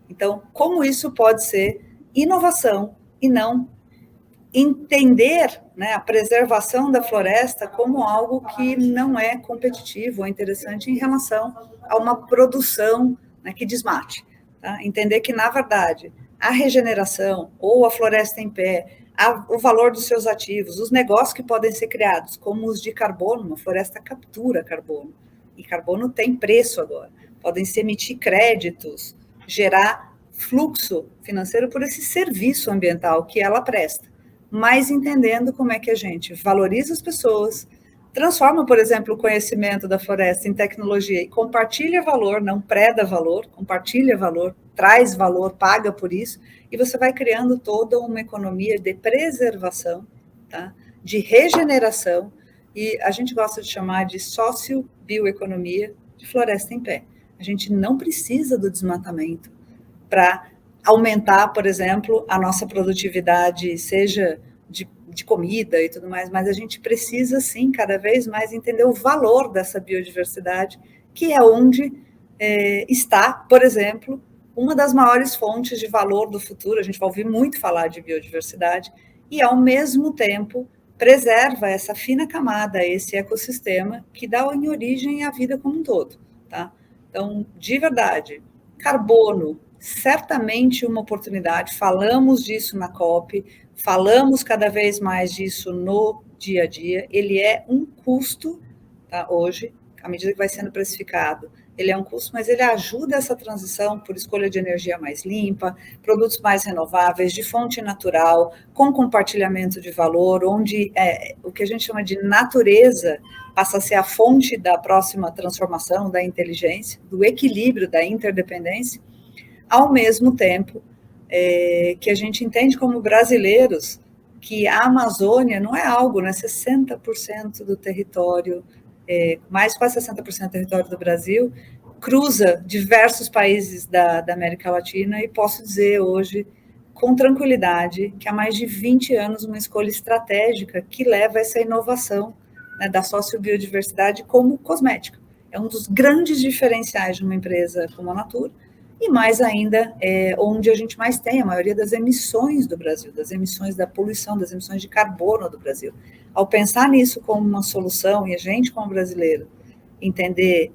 Então, como isso pode ser inovação e não entender, né, a preservação da floresta como algo que não é competitivo ou interessante em relação a uma produção, né, que desmate. Tá? Entender que, na verdade, a regeneração ou a floresta em pé, o valor dos seus ativos, os negócios que podem ser criados, como os de carbono, uma floresta captura carbono, e carbono tem preço agora, podem se emitir créditos, gerar fluxo financeiro por esse serviço ambiental que ela presta, mas entendendo como é que a gente valoriza as pessoas, transforma, por exemplo, o conhecimento da floresta em tecnologia e compartilha valor, não preda valor, compartilha valor, traz valor, paga por isso, e você vai criando toda uma economia de preservação, tá? De regeneração, e a gente gosta de chamar de socio-bioeconomia de floresta em pé. A gente não precisa do desmatamento para aumentar, por exemplo, a nossa produtividade, seja de comida e tudo mais, mas a gente precisa, sim, cada vez mais entender o valor dessa biodiversidade, que é onde está, por exemplo, uma das maiores fontes de valor do futuro. A gente vai ouvir muito falar de biodiversidade e, ao mesmo tempo, preserva essa fina camada, esse ecossistema que dá origem à vida como um todo, tá? Então, de verdade, carbono, certamente uma oportunidade, falamos disso na COP, falamos cada vez mais disso no dia a dia, ele é um custo, tá, hoje, à medida que vai sendo precificado, ele é um custo, mas ele ajuda essa transição por escolha de energia mais limpa, produtos mais renováveis, de fonte natural, com compartilhamento de valor, onde o que a gente chama de natureza passa a ser a fonte da próxima transformação, da inteligência, do equilíbrio, da interdependência, ao mesmo tempo que a gente entende como brasileiros que a Amazônia não é algo, né, 60% do território, mais quase 60% do território do Brasil, cruza diversos países da América Latina, e posso dizer hoje, com tranquilidade, que há mais de 20 anos uma escolha estratégica que leva essa inovação, né, da sociobiodiversidade como cosmética. É um dos grandes diferenciais de uma empresa como a Natura, e mais ainda, onde a gente mais tem a maioria das emissões do Brasil, das emissões da poluição, das emissões de carbono do Brasil. Ao pensar nisso como uma solução, e a gente, como brasileiro, entender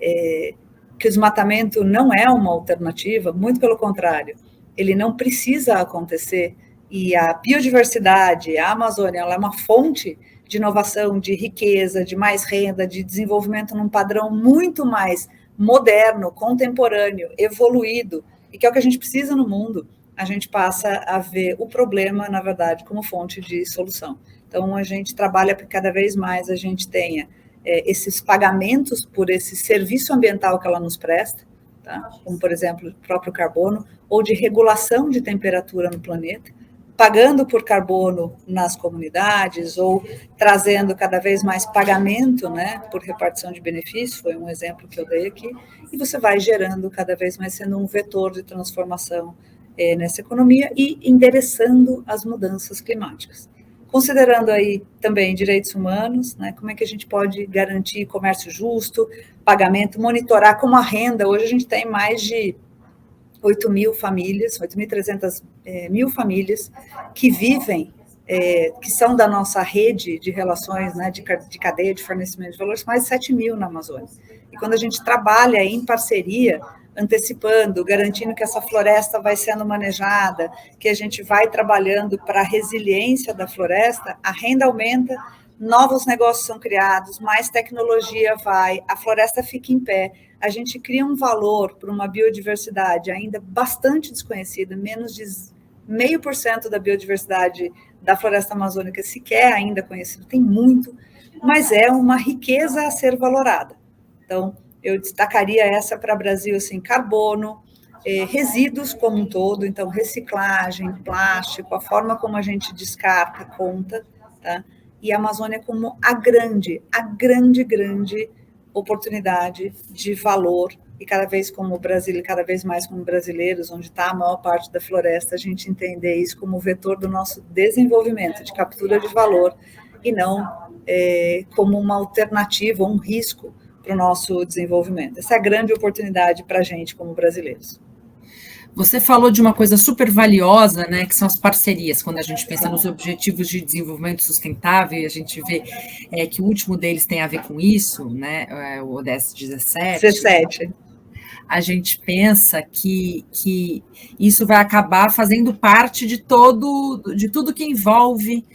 que o desmatamento não é uma alternativa, muito pelo contrário, ele não precisa acontecer, e a biodiversidade, a Amazônia, ela é uma fonte de inovação, de riqueza, de mais renda, de desenvolvimento num padrão muito mais moderno, contemporâneo, evoluído, e que é o que a gente precisa no mundo. A gente passa a ver o problema, na verdade, como fonte de solução. Então, a gente trabalha para que cada vez mais a gente tenha esses pagamentos por esse serviço ambiental que ela nos presta, tá? Como, por exemplo, o próprio carbono, ou de regulação de temperatura no planeta, pagando por carbono nas comunidades, ou trazendo cada vez mais pagamento, né, por repartição de benefícios, foi um exemplo que eu dei aqui, e você vai gerando cada vez mais, sendo um vetor de transformação nessa economia e endereçando as mudanças climáticas. Considerando aí também direitos humanos, né, como é que a gente pode garantir comércio justo, pagamento, monitorar como a renda. Hoje a gente tem mais de 8.000 famílias, 8.300 mil famílias que vivem, que são da nossa rede de relações, né, de cadeia de fornecimento de valores, mais de 7.000 na Amazônia. E quando a gente trabalha em parceria, antecipando, garantindo que essa floresta vai sendo manejada, que a gente vai trabalhando para a resiliência da floresta, a renda aumenta, novos negócios são criados, mais tecnologia vai, a floresta fica em pé, a gente cria um valor para uma biodiversidade ainda bastante desconhecida, menos de 0,5% da biodiversidade da floresta amazônica sequer ainda conhecida, tem muito, mas é uma riqueza a ser valorada. Então, eu destacaria essa para o Brasil, assim, carbono, resíduos como um todo, então reciclagem, plástico, a forma como a gente descarta, conta, tá? E a Amazônia como a grande oportunidade de valor, e cada vez como o Brasil, cada vez mais como brasileiros, onde está a maior parte da floresta, a gente entender isso como vetor do nosso desenvolvimento, de captura de valor, e não como uma alternativa, um risco para o nosso desenvolvimento. Essa é a grande oportunidade para a gente como brasileiros. Você falou de uma coisa super valiosa, né, que são as parcerias. Quando a gente pensa nos Objetivos de Desenvolvimento Sustentável, a gente vê que o último deles tem a ver com isso, né, o ODS 17. A gente pensa que isso vai acabar fazendo parte de tudo que envolve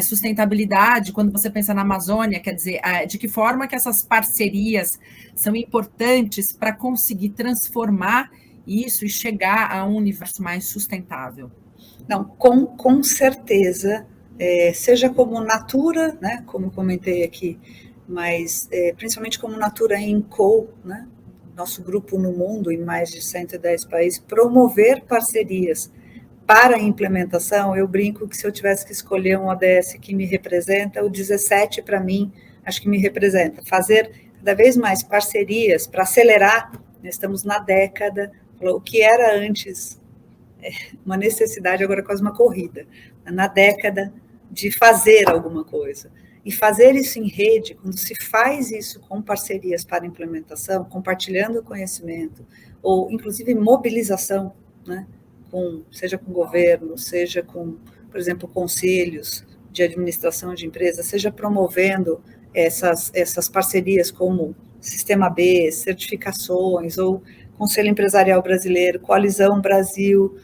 sustentabilidade. Quando você pensa na Amazônia, quer dizer, de que forma que essas parcerias são importantes para conseguir transformar isso e chegar a um universo mais sustentável? Não, com certeza, seja como Natura, né, como comentei aqui, mas principalmente como Natura Co, né, nosso grupo no mundo, em mais de 110 países, promover parcerias para a implementação. Eu brinco que se eu tivesse que escolher um ODS que me representa, o 17 para mim, acho que me representa. Fazer cada vez mais parcerias para acelerar, nós estamos na década, o que era antes uma necessidade, agora é quase uma corrida, na década de fazer alguma coisa. E fazer isso em rede, quando se faz isso com parcerias para implementação, compartilhando conhecimento, ou inclusive mobilização, né, seja com governo, seja com, por exemplo, conselhos de administração de empresas, seja promovendo essas parcerias como Sistema B, certificações, ou Conselho Empresarial Brasileiro, Coalizão Brasil,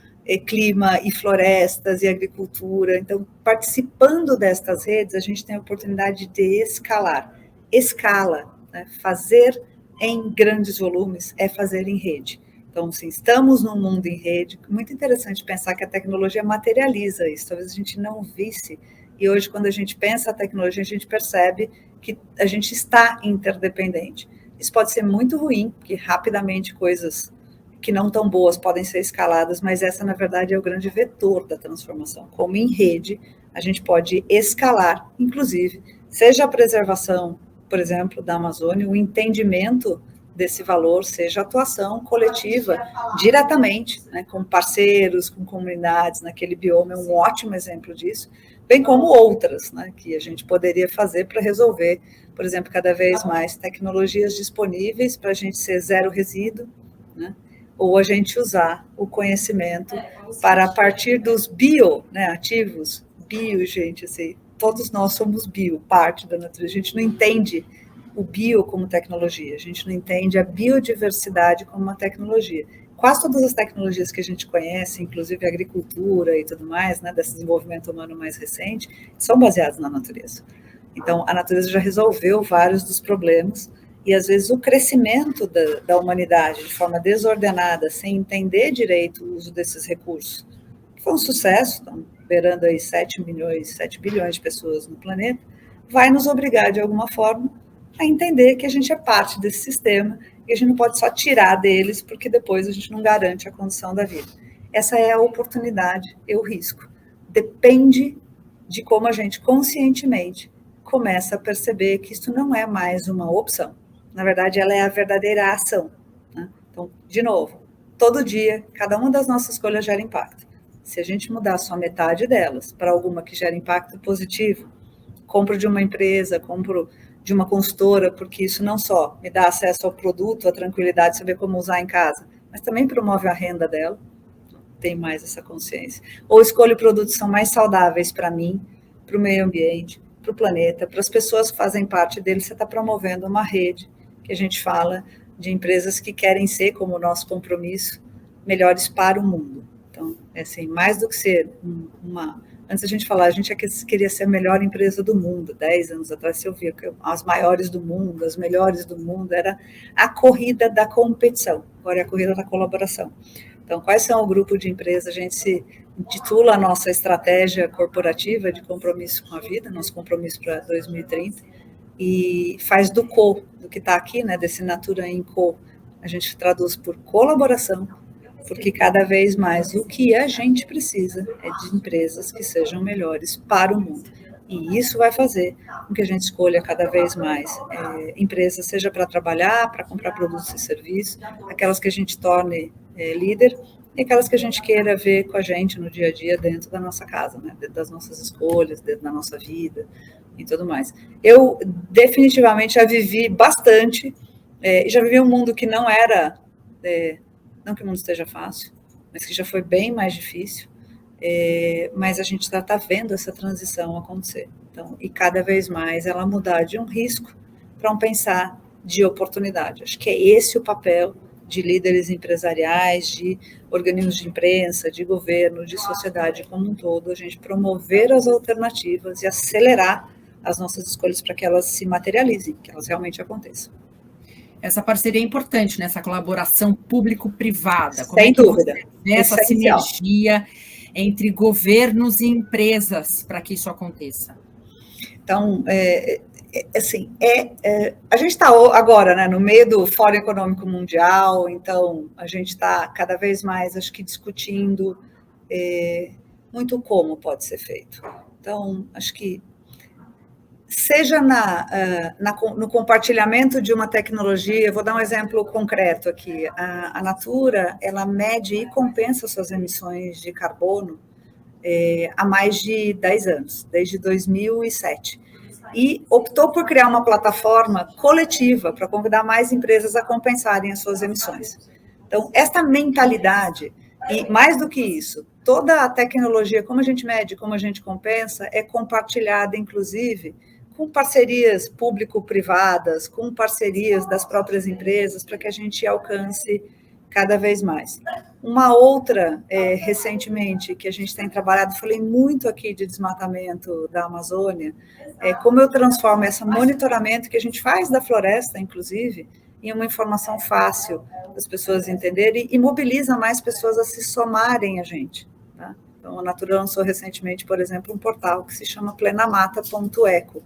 Clima e Florestas e Agricultura. Então, participando destas redes, a gente tem a oportunidade de escalar. Escala, né? Fazer em grandes volumes é fazer em rede. Então, assim, estamos num mundo em rede. Muito interessante pensar que a tecnologia materializa isso. Talvez a gente não visse. E hoje, quando a gente pensa a tecnologia, a gente percebe que a gente está interdependente. Isso pode ser muito ruim, porque rapidamente coisas que não tão boas podem ser escaladas, mas essa, na verdade, é o grande vetor da transformação. Como em rede, a gente pode escalar, inclusive, seja a preservação, por exemplo, da Amazônia, o entendimento desse valor, seja a atuação coletiva, diretamente, né, com parceiros, com comunidades, naquele bioma, é um ótimo exemplo disso, bem como outras, né, que a gente poderia fazer para resolver, por exemplo, cada vez mais tecnologias disponíveis para a gente ser zero resíduo, né, ou a gente usar o conhecimento para, a partir dos ativos, gente, assim, todos nós somos parte da natureza, a gente não entende o bio como tecnologia, a gente não entende a biodiversidade como uma tecnologia. Quase todas as tecnologias que a gente conhece, inclusive a agricultura e tudo mais, né, desse desenvolvimento humano mais recente, são baseadas na natureza. Então, a natureza já resolveu vários dos problemas, e às vezes o crescimento da humanidade de forma desordenada, sem entender direito o uso desses recursos, que foi um sucesso, estão beirando aí 7 bilhões de pessoas no planeta, vai nos obrigar de alguma forma a entender que a gente é parte desse sistema e a gente não pode só tirar deles, porque depois a gente não garante a condição da vida. Essa é a oportunidade e o risco. Depende de como a gente conscientemente começa a perceber que isso não é mais uma opção. Na verdade, ela é a verdadeira ação, né? Então, de novo, todo dia, cada uma das nossas escolhas gera impacto. Se a gente mudar só metade delas para alguma que gera impacto positivo, compro de uma empresa, compro de uma consultora, porque isso não só me dá acesso ao produto, a tranquilidade de saber como usar em casa, mas também promove a renda dela, tem mais essa consciência. Ou escolho produtos que são mais saudáveis para mim, para o meio ambiente, para o planeta, para as pessoas que fazem parte dele, você está promovendo uma rede que a gente fala de empresas que querem ser, como o nosso compromisso, melhores para o mundo. Então, assim, mais do que ser uma Antes a gente falava, a gente queria ser a melhor empresa do mundo. 10 anos atrás você ouvia que as maiores do mundo, as melhores do mundo, era a corrida da competição, agora é a corrida da colaboração. Então, quais são o grupo de empresas? A gente se intitula a nossa estratégia corporativa de compromisso com a vida, nosso compromisso para 2030, e faz do que está aqui, né, desse Natura em Co, a gente traduz por colaboração, porque cada vez mais o que a gente precisa é de empresas que sejam melhores para o mundo. E isso vai fazer com que a gente escolha cada vez mais empresas, seja para trabalhar, para comprar produtos e serviços, aquelas que a gente torne líder, e aquelas que a gente queira ver com a gente no dia a dia dentro da nossa casa, né? Dentro das nossas escolhas, dentro da nossa vida e tudo mais. Eu definitivamente já vivi bastante, já vivi um mundo que não era... não que o mundo esteja fácil, mas que já foi bem mais difícil, mas a gente está vendo essa transição acontecer. Então, e cada vez mais ela mudar de um risco para um pensar de oportunidade. Acho que é esse o papel de líderes empresariais, de organismos de imprensa, de governo, de sociedade como um todo, a gente promover as alternativas e acelerar as nossas escolhas para que elas se materializem, que elas realmente aconteçam. Essa parceria é importante, né? Essa colaboração público-privada. Sem dúvida. Essa sinergia entre governos e empresas para que isso aconteça. Então, a gente está agora, né, no meio do Fórum Econômico Mundial, então a gente está cada vez mais, acho que, discutindo muito como pode ser feito. Então, acho que seja no compartilhamento de uma tecnologia, eu vou dar um exemplo concreto aqui, a Natura, ela mede e compensa suas emissões de carbono há mais de 10 anos, desde 2007, e optou por criar uma plataforma coletiva para convidar mais empresas a compensarem as suas emissões. Então, essa mentalidade, e mais do que isso, toda a tecnologia, como a gente mede, como a gente compensa, é compartilhada, inclusive, com parcerias público-privadas, com parcerias das próprias empresas, para que a gente alcance cada vez mais. Uma outra, recentemente, que a gente tem trabalhado, falei muito aqui de desmatamento da Amazônia, como eu transformo esse monitoramento que a gente faz da floresta, inclusive, em uma informação fácil das pessoas entenderem e mobiliza mais pessoas a se somarem a gente. Tá? Então, a Natura lançou recentemente, por exemplo, um portal que se chama plenamata.eco,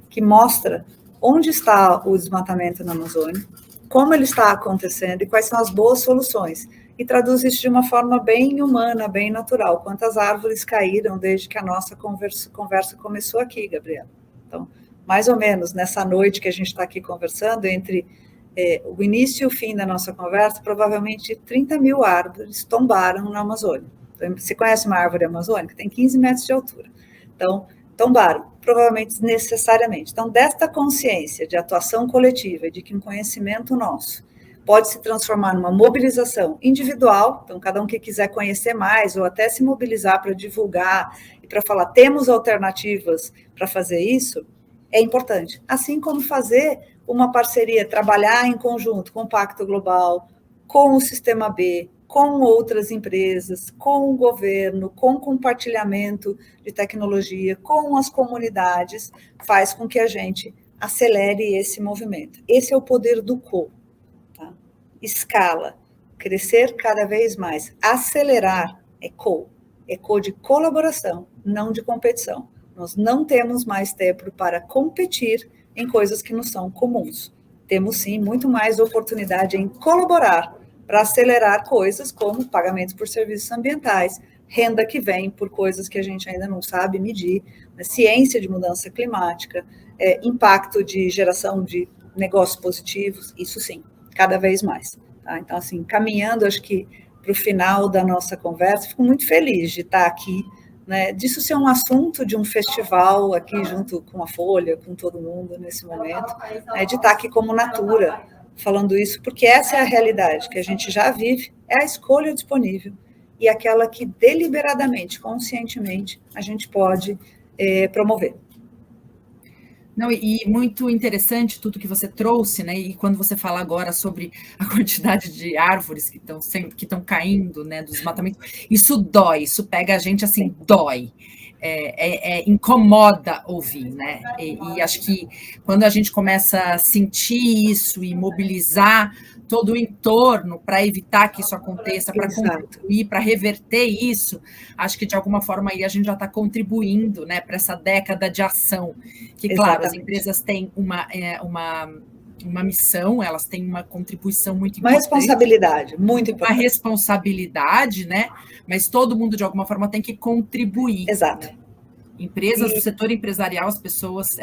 que mostra onde está o desmatamento na Amazônia, como ele está acontecendo e quais são as boas soluções. E traduz isso de uma forma bem humana, bem natural. Quantas árvores caíram desde que a nossa conversa começou aqui, Gabriela? Então, mais ou menos nessa noite que a gente está aqui conversando, entre o início e o fim da nossa conversa, provavelmente 30 mil árvores tombaram na Amazônia. Então, você conhece uma árvore amazônica? Tem 15 metros de altura. Então, tombaram, provavelmente necessariamente. Então, desta consciência de atuação coletiva, de que um conhecimento nosso pode se transformar numa mobilização individual, então cada um que quiser conhecer mais ou até se mobilizar para divulgar e para falar, temos alternativas para fazer isso, é importante. Assim como fazer uma parceria, trabalhar em conjunto com o Pacto Global, com o Sistema B, com outras empresas, com o governo, com compartilhamento de tecnologia, com as comunidades, faz com que a gente acelere esse movimento. Esse é o poder do co. Tá? Escala, crescer cada vez mais, acelerar é co de colaboração, não de competição. Nós não temos mais tempo para competir em coisas que não são comuns. Temos, sim, muito mais oportunidade em colaborar para acelerar coisas como pagamentos por serviços ambientais, renda que vem por coisas que a gente ainda não sabe medir, né? Ciência de mudança climática, impacto de geração de negócios positivos, isso sim, cada vez mais. Tá? Então, assim, caminhando, acho que para o final da nossa conversa, fico muito feliz de estar aqui, né, disso ser um assunto de um festival aqui junto com a Folha, com todo mundo nesse momento, né, de estar aqui como Natura, falando isso, porque essa é a realidade que a gente já vive, é a escolha disponível e aquela que deliberadamente, conscientemente, a gente pode promover. Não, e muito interessante tudo que você trouxe, né? E quando você fala agora sobre a quantidade de árvores que estão caindo, né, do desmatamento, isso dói, isso pega a gente assim, dói. incomoda ouvir, né? E acho que quando a gente começa a sentir isso e mobilizar todo o entorno para evitar que isso aconteça, para contribuir, para reverter isso, acho que de alguma forma aí a gente já está contribuindo, né, para essa década de ação. Que, claro, as empresas têm uma missão, elas têm uma contribuição muito importante. Uma responsabilidade, muito importante. Uma responsabilidade, né? Mas todo mundo, de alguma forma, tem que contribuir. Exato. Né? Empresas, do setor empresarial, as pessoas,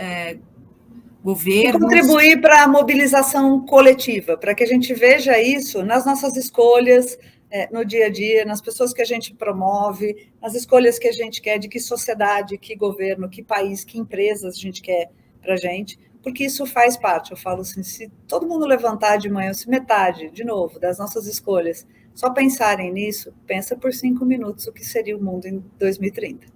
governos... E contribuir para a mobilização coletiva, para que a gente veja isso nas nossas escolhas, no dia a dia, nas pessoas que a gente promove, nas escolhas que a gente quer, de que sociedade, que governo, que país, que empresas a gente quer para a gente, porque isso faz parte. Eu falo assim, se todo mundo levantar de manhã, se metade, de novo, das nossas escolhas, só pensarem nisso, pensa por 5 minutos o que seria o mundo em 2030.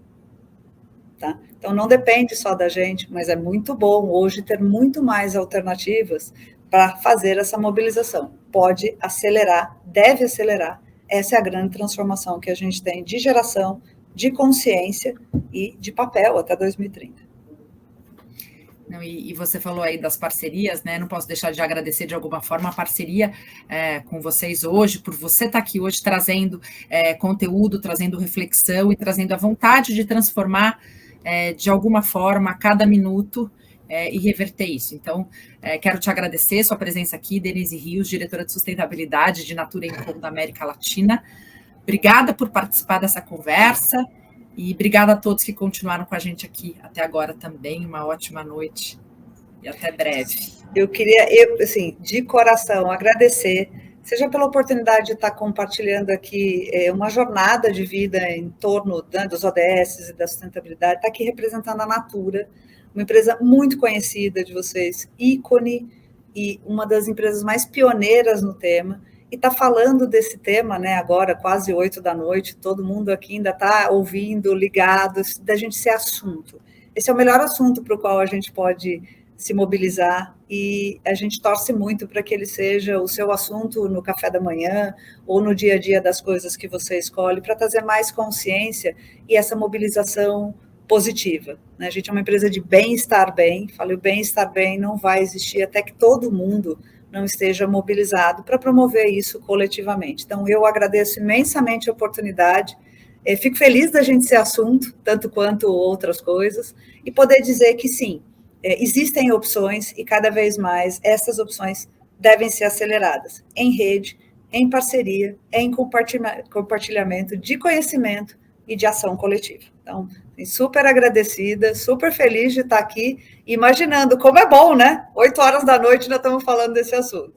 Tá? Então, não depende só da gente, mas é muito bom hoje ter muito mais alternativas para fazer essa mobilização. Pode acelerar, deve acelerar. Essa é a grande transformação que a gente tem de geração, de consciência e de papel até 2030. Não, e você falou aí das parcerias, né? Não posso deixar de agradecer de alguma forma a parceria com vocês hoje, por você estar aqui hoje trazendo conteúdo, trazendo reflexão e trazendo a vontade de transformar de alguma forma a cada minuto e reverter isso. Então, quero te agradecer sua presença aqui, Denise Rios, diretora de sustentabilidade de Natura &Co da América Latina. Obrigada por participar dessa conversa. E obrigada a todos que continuaram com a gente aqui até agora também. Uma ótima noite e até breve. Eu queria, assim, de coração, agradecer, seja pela oportunidade de estar compartilhando aqui uma jornada de vida em torno dos ODS e da sustentabilidade, estar aqui representando a Natura, uma empresa muito conhecida de vocês, ícone e uma das empresas mais pioneiras no tema. E está falando desse tema, né, agora, quase 8 da noite, todo mundo aqui ainda está ouvindo, ligado, da gente ser assunto. Esse é o melhor assunto para o qual a gente pode se mobilizar e a gente torce muito para que ele seja o seu assunto no café da manhã ou no dia a dia das coisas que você escolhe, para trazer mais consciência e essa mobilização positiva. Né? A gente é uma empresa de bem-estar bem, falei, o bem-estar bem não vai existir até que todo mundo não esteja mobilizado para promover isso coletivamente. Então, eu agradeço imensamente a oportunidade, fico feliz da gente ser assunto, tanto quanto outras coisas, e poder dizer que sim, existem opções e cada vez mais essas opções devem ser aceleradas em rede, em parceria, em compartilhamento de conhecimento e de ação coletiva. Então, super agradecida, super feliz de estar aqui, imaginando como é bom, né? 8 horas da noite nós estamos falando desse assunto.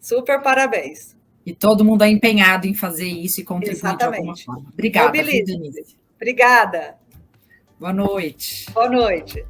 Super parabéns. E todo mundo é empenhado em fazer isso e contribuir Exatamente. de alguma forma. Obrigada, Denise. Obrigada. Boa noite. Boa noite.